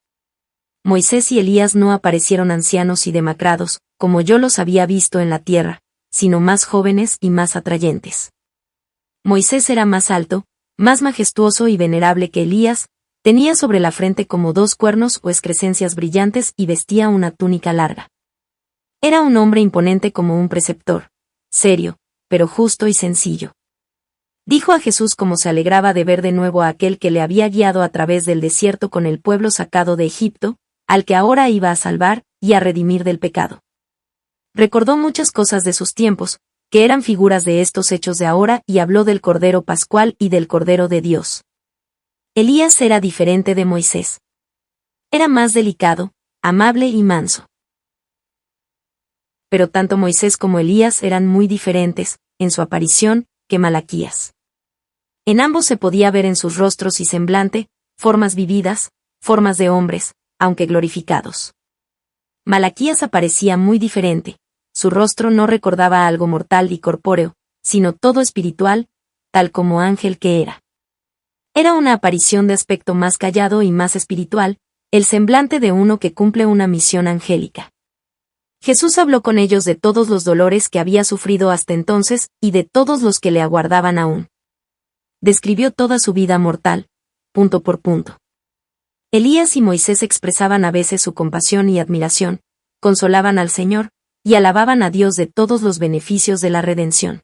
Moisés y Elías no aparecieron ancianos y demacrados, como yo los había visto en la tierra, sino más jóvenes y más atrayentes. Moisés era más alto, más majestuoso y venerable que Elías, tenía sobre la frente como 2 cuernos o excrescencias brillantes y vestía una túnica larga. Era un hombre imponente como un preceptor, serio, pero justo y sencillo. Dijo a Jesús cómo se alegraba de ver de nuevo a aquel que le había guiado a través del desierto con el pueblo sacado de Egipto, al que ahora iba a salvar y a redimir del pecado. Recordó muchas cosas de sus tiempos, que eran figuras de estos hechos de ahora, y habló del Cordero Pascual y del Cordero de Dios. Elías era diferente de Moisés. Era más delicado, amable y manso. Pero tanto Moisés como Elías eran muy diferentes, en su aparición, que Malaquías. En ambos se podía ver en sus rostros y semblante, formas vividas, formas de hombres, aunque glorificados. Malaquías aparecía muy diferente, su rostro no recordaba algo mortal y corpóreo, sino todo espiritual, tal como ángel que era. Era una aparición de aspecto más callado y más espiritual, el semblante de uno que cumple una misión angélica. Jesús habló con ellos de todos los dolores que había sufrido hasta entonces y de todos los que le aguardaban aún. Describió toda su vida mortal, punto por punto. Elías y Moisés expresaban a veces su compasión y admiración, consolaban al Señor, y alababan a Dios de todos los beneficios de la redención.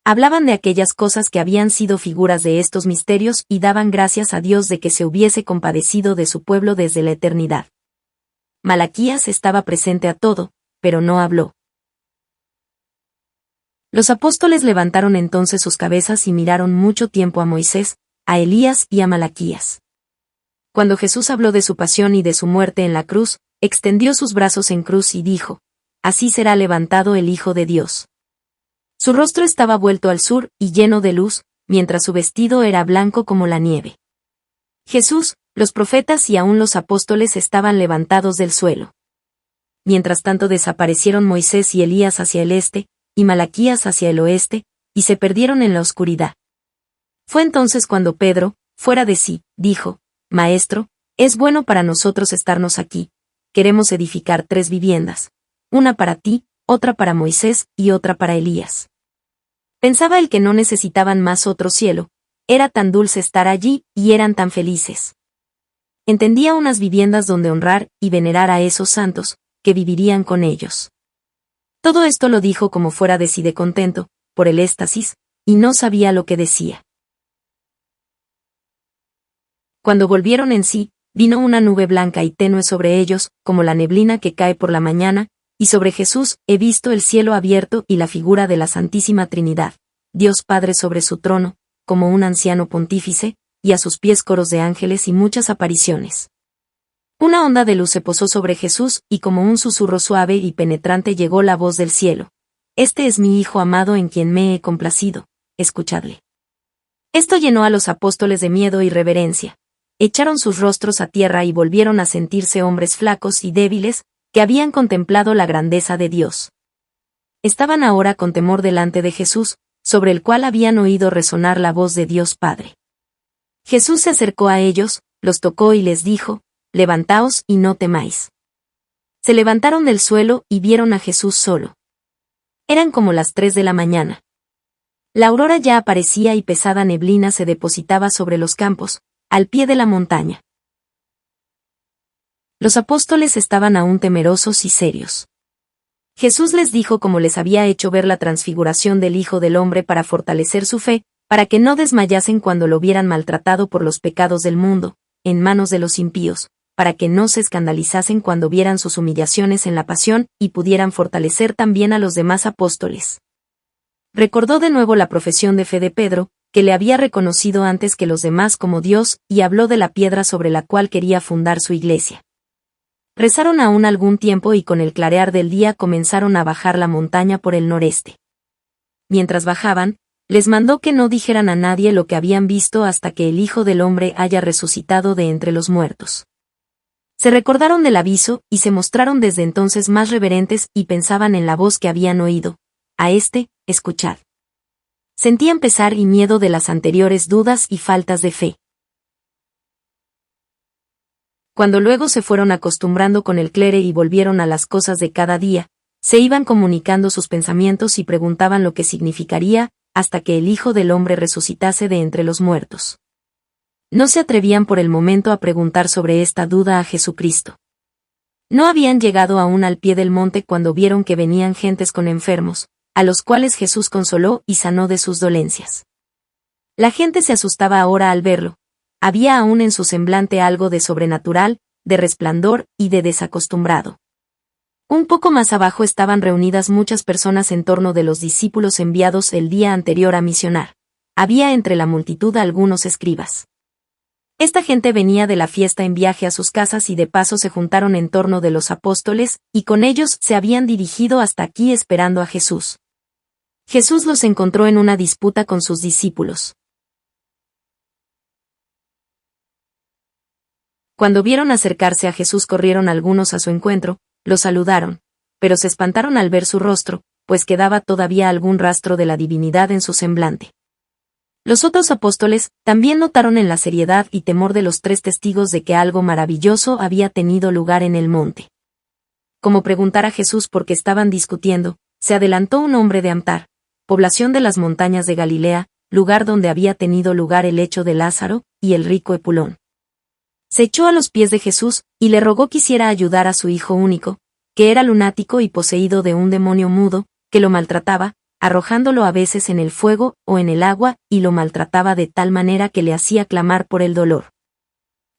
Hablaban de aquellas cosas que habían sido figuras de estos misterios y daban gracias a Dios de que se hubiese compadecido de su pueblo desde la eternidad. Malaquías estaba presente a todo, pero no habló. Los apóstoles levantaron entonces sus cabezas y miraron mucho tiempo a Moisés, a Elías y a Malaquías. Cuando Jesús habló de su pasión y de su muerte en la cruz, extendió sus brazos en cruz y dijo: así será levantado el Hijo de Dios. Su rostro estaba vuelto al sur y lleno de luz, mientras su vestido era blanco como la nieve. Jesús, los profetas y aún los apóstoles estaban levantados del suelo. Mientras tanto desaparecieron Moisés y Elías hacia el este, y Malaquías hacia el oeste, y se perdieron en la oscuridad. Fue entonces cuando Pedro, fuera de sí, dijo: Maestro, es bueno para nosotros estarnos aquí, queremos edificar 3 viviendas, una para ti, otra para Moisés y otra para Elías. Pensaba él que no necesitaban más otro cielo, era tan dulce estar allí y eran tan felices. Entendía unas viviendas donde honrar y venerar a esos santos, que vivirían con ellos. Todo esto lo dijo como fuera de sí de contento, por el éxtasis, y no sabía lo que decía. Cuando volvieron en sí, vino una nube blanca y tenue sobre ellos, como la neblina que cae por la mañana, y sobre Jesús he visto el cielo abierto y la figura de la Santísima Trinidad, Dios Padre sobre su trono, como un anciano pontífice, y a sus pies coros de ángeles y muchas apariciones. Una onda de luz se posó sobre Jesús, y como un susurro suave y penetrante llegó la voz del cielo: Este es mi Hijo amado en quien me he complacido, escuchadle. Esto llenó a los apóstoles de miedo y reverencia. Echaron sus rostros a tierra y volvieron a sentirse hombres flacos y débiles, que habían contemplado la grandeza de Dios. Estaban ahora con temor delante de Jesús, sobre el cual habían oído resonar la voz de Dios Padre. Jesús se acercó a ellos, los tocó y les dijo: Levantaos y no temáis. Se levantaron del suelo y vieron a Jesús solo. Eran como las 3 de la mañana. La aurora ya aparecía y pesada neblina se depositaba sobre los campos, al pie de la montaña. Los apóstoles estaban aún temerosos y serios. Jesús les dijo cómo les había hecho ver la transfiguración del Hijo del Hombre para fortalecer su fe, para que no desmayasen cuando lo vieran maltratado por los pecados del mundo, en manos de los impíos, para que no se escandalizasen cuando vieran sus humillaciones en la pasión y pudieran fortalecer también a los demás apóstoles. Recordó de nuevo la profesión de fe de Pedro, que le había reconocido antes que los demás como Dios, y habló de la piedra sobre la cual quería fundar su iglesia. Rezaron aún algún tiempo y con el clarear del día comenzaron a bajar la montaña por el noreste. Mientras bajaban, les mandó que no dijeran a nadie lo que habían visto hasta que el Hijo del Hombre haya resucitado de entre los muertos. Se recordaron del aviso y se mostraron desde entonces más reverentes y pensaban en la voz que habían oído. Escuchad. Sentían pesar y miedo de las anteriores dudas y faltas de fe. Cuando luego se fueron acostumbrando con el clere y volvieron a las cosas de cada día, se iban comunicando sus pensamientos y preguntaban lo que significaría, hasta que el Hijo del Hombre resucitase de entre los muertos. No se atrevían por el momento a preguntar sobre esta duda a Jesucristo. No habían llegado aún al pie del monte cuando vieron que venían gentes con enfermos, a los cuales Jesús consoló y sanó de sus dolencias. La gente se asustaba ahora al verlo. Había aún en su semblante algo de sobrenatural, de resplandor y de desacostumbrado. Un poco más abajo estaban reunidas muchas personas en torno de los discípulos enviados el día anterior a misionar. Había entre la multitud algunos escribas. Esta gente venía de la fiesta en viaje a sus casas y de paso se juntaron en torno de los apóstoles, y con ellos se habían dirigido hasta aquí esperando a Jesús. Jesús los encontró en una disputa con sus discípulos. Cuando vieron acercarse a Jesús corrieron algunos a su encuentro, lo saludaron, pero se espantaron al ver su rostro, pues quedaba todavía algún rastro de la divinidad en su semblante. Los otros apóstoles también notaron en la seriedad y temor de los 3 testigos de que algo maravilloso había tenido lugar en el monte. Como preguntar a Jesús por qué estaban discutiendo, se adelantó un hombre de Amtar, población de las montañas de Galilea, lugar donde había tenido lugar el hecho de Lázaro, y el rico Epulón. Se echó a los pies de Jesús, y le rogó quisiera ayudar a su hijo único, que era lunático y poseído de un demonio mudo, que lo maltrataba, arrojándolo a veces en el fuego o en el agua, y lo maltrataba de tal manera que le hacía clamar por el dolor.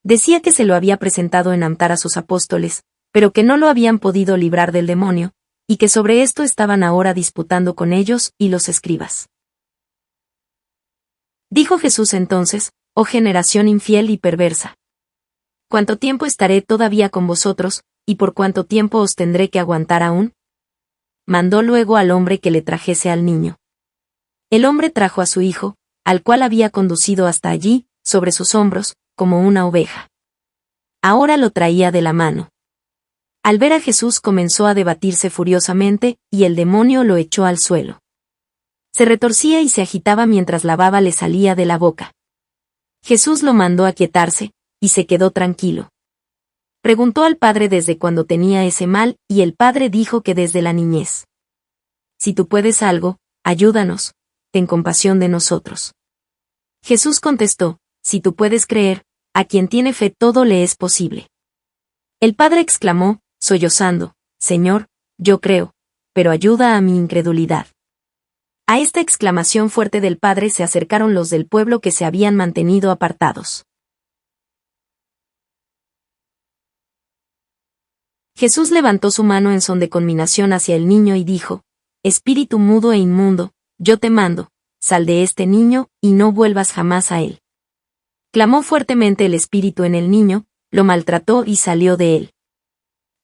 Decía que se lo había presentado en Amtar a sus apóstoles, pero que no lo habían podido librar del demonio, y que sobre esto estaban ahora disputando con ellos y los escribas. Dijo Jesús entonces: «Oh generación infiel y perversa. ¿Cuánto tiempo estaré todavía con vosotros, y por cuánto tiempo os tendré que aguantar aún?» Mandó luego al hombre que le trajese al niño. El hombre trajo a su hijo, al cual había conducido hasta allí, sobre sus hombros, como una oveja. Ahora lo traía de la mano. Al ver a Jesús comenzó a debatirse furiosamente, y el demonio lo echó al suelo. Se retorcía y se agitaba mientras la baba le salía de la boca. Jesús lo mandó a quietarse, y se quedó tranquilo. Preguntó al padre desde cuándo tenía ese mal, y el padre dijo que desde la niñez. «Si tú puedes algo, ayúdanos, ten compasión de nosotros». Jesús contestó: «Si tú puedes creer, a quien tiene fe todo le es posible». El padre exclamó, sollozando: «Señor, yo creo, pero ayuda a mi incredulidad». A esta exclamación fuerte del padre se acercaron los del pueblo que se habían mantenido apartados. Jesús levantó su mano en son de conminación hacia el niño y dijo: «Espíritu mudo e inmundo, yo te mando, sal de este niño, y no vuelvas jamás a él». Clamó fuertemente el espíritu en el niño, lo maltrató y salió de él.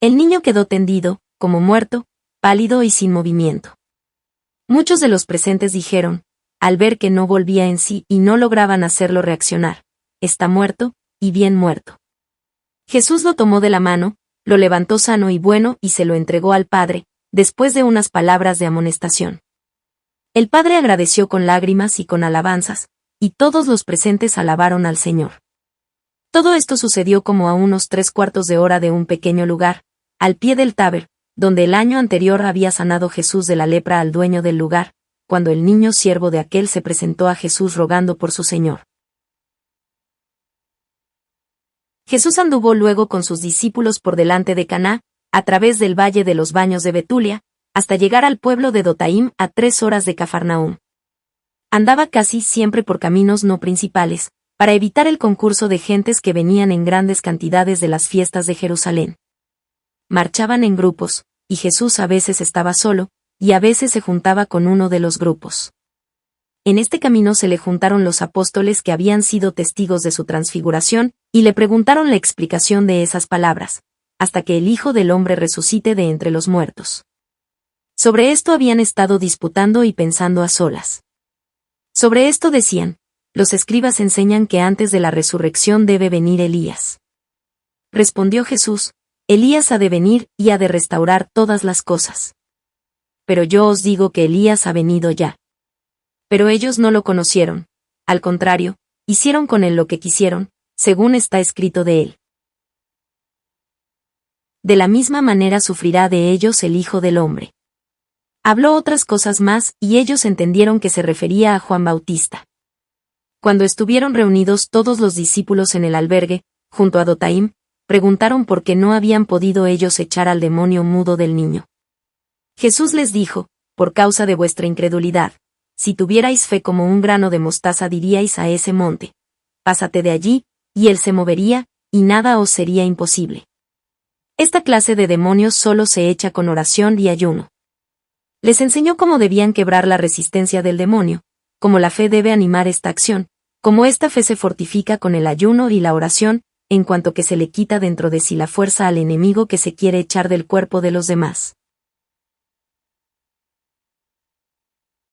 El niño quedó tendido, como muerto, pálido y sin movimiento. Muchos de los presentes dijeron, al ver que no volvía en sí y no lograban hacerlo reaccionar: «Está muerto, y bien muerto». Jesús lo tomó de la mano, lo levantó sano y bueno y se lo entregó al padre, después de unas palabras de amonestación. El padre agradeció con lágrimas y con alabanzas, y todos los presentes alabaron al Señor. Todo esto sucedió como a unos 3/4 de hora de un pequeño lugar, al pie del Táber, donde el año anterior había sanado Jesús de la lepra al dueño del lugar, cuando el niño siervo de aquel se presentó a Jesús rogando por su Señor. Jesús anduvo luego con sus discípulos por delante de Caná, a través del valle de los Baños de Betulia, hasta llegar al pueblo de Dotaim a 3 horas de Cafarnaúm. Andaba casi siempre por caminos no principales, para evitar el concurso de gentes que venían en grandes cantidades de las fiestas de Jerusalén. Marchaban en grupos, y Jesús a veces estaba solo, y a veces se juntaba con uno de los grupos. En este camino se le juntaron los apóstoles que habían sido testigos de su transfiguración, y le preguntaron la explicación de esas palabras, hasta que el Hijo del Hombre resucite de entre los muertos. Sobre esto habían estado disputando y pensando a solas. Sobre esto decían, los escribas enseñan que antes de la resurrección debe venir Elías. Respondió Jesús, Elías ha de venir y ha de restaurar todas las cosas. Pero yo os digo que Elías ha venido ya. Pero ellos no lo conocieron, al contrario, hicieron con él lo que quisieron, según está escrito de él. De la misma manera sufrirá de ellos el Hijo del Hombre. Habló otras cosas más, y ellos entendieron que se refería a Juan Bautista. Cuando estuvieron reunidos todos los discípulos en el albergue, junto a Dotaim, preguntaron por qué no habían podido ellos echar al demonio mudo del niño. Jesús les dijo, por causa de vuestra incredulidad, si tuvierais fe como un grano de mostaza diríais a ese monte, pásate de allí, y él se movería, y nada os sería imposible. Esta clase de demonios solo se echa con oración y ayuno. Les enseñó cómo debían quebrar la resistencia del demonio, cómo la fe debe animar esta acción, cómo esta fe se fortifica con el ayuno y la oración, en cuanto que se le quita dentro de sí la fuerza al enemigo que se quiere echar del cuerpo de los demás.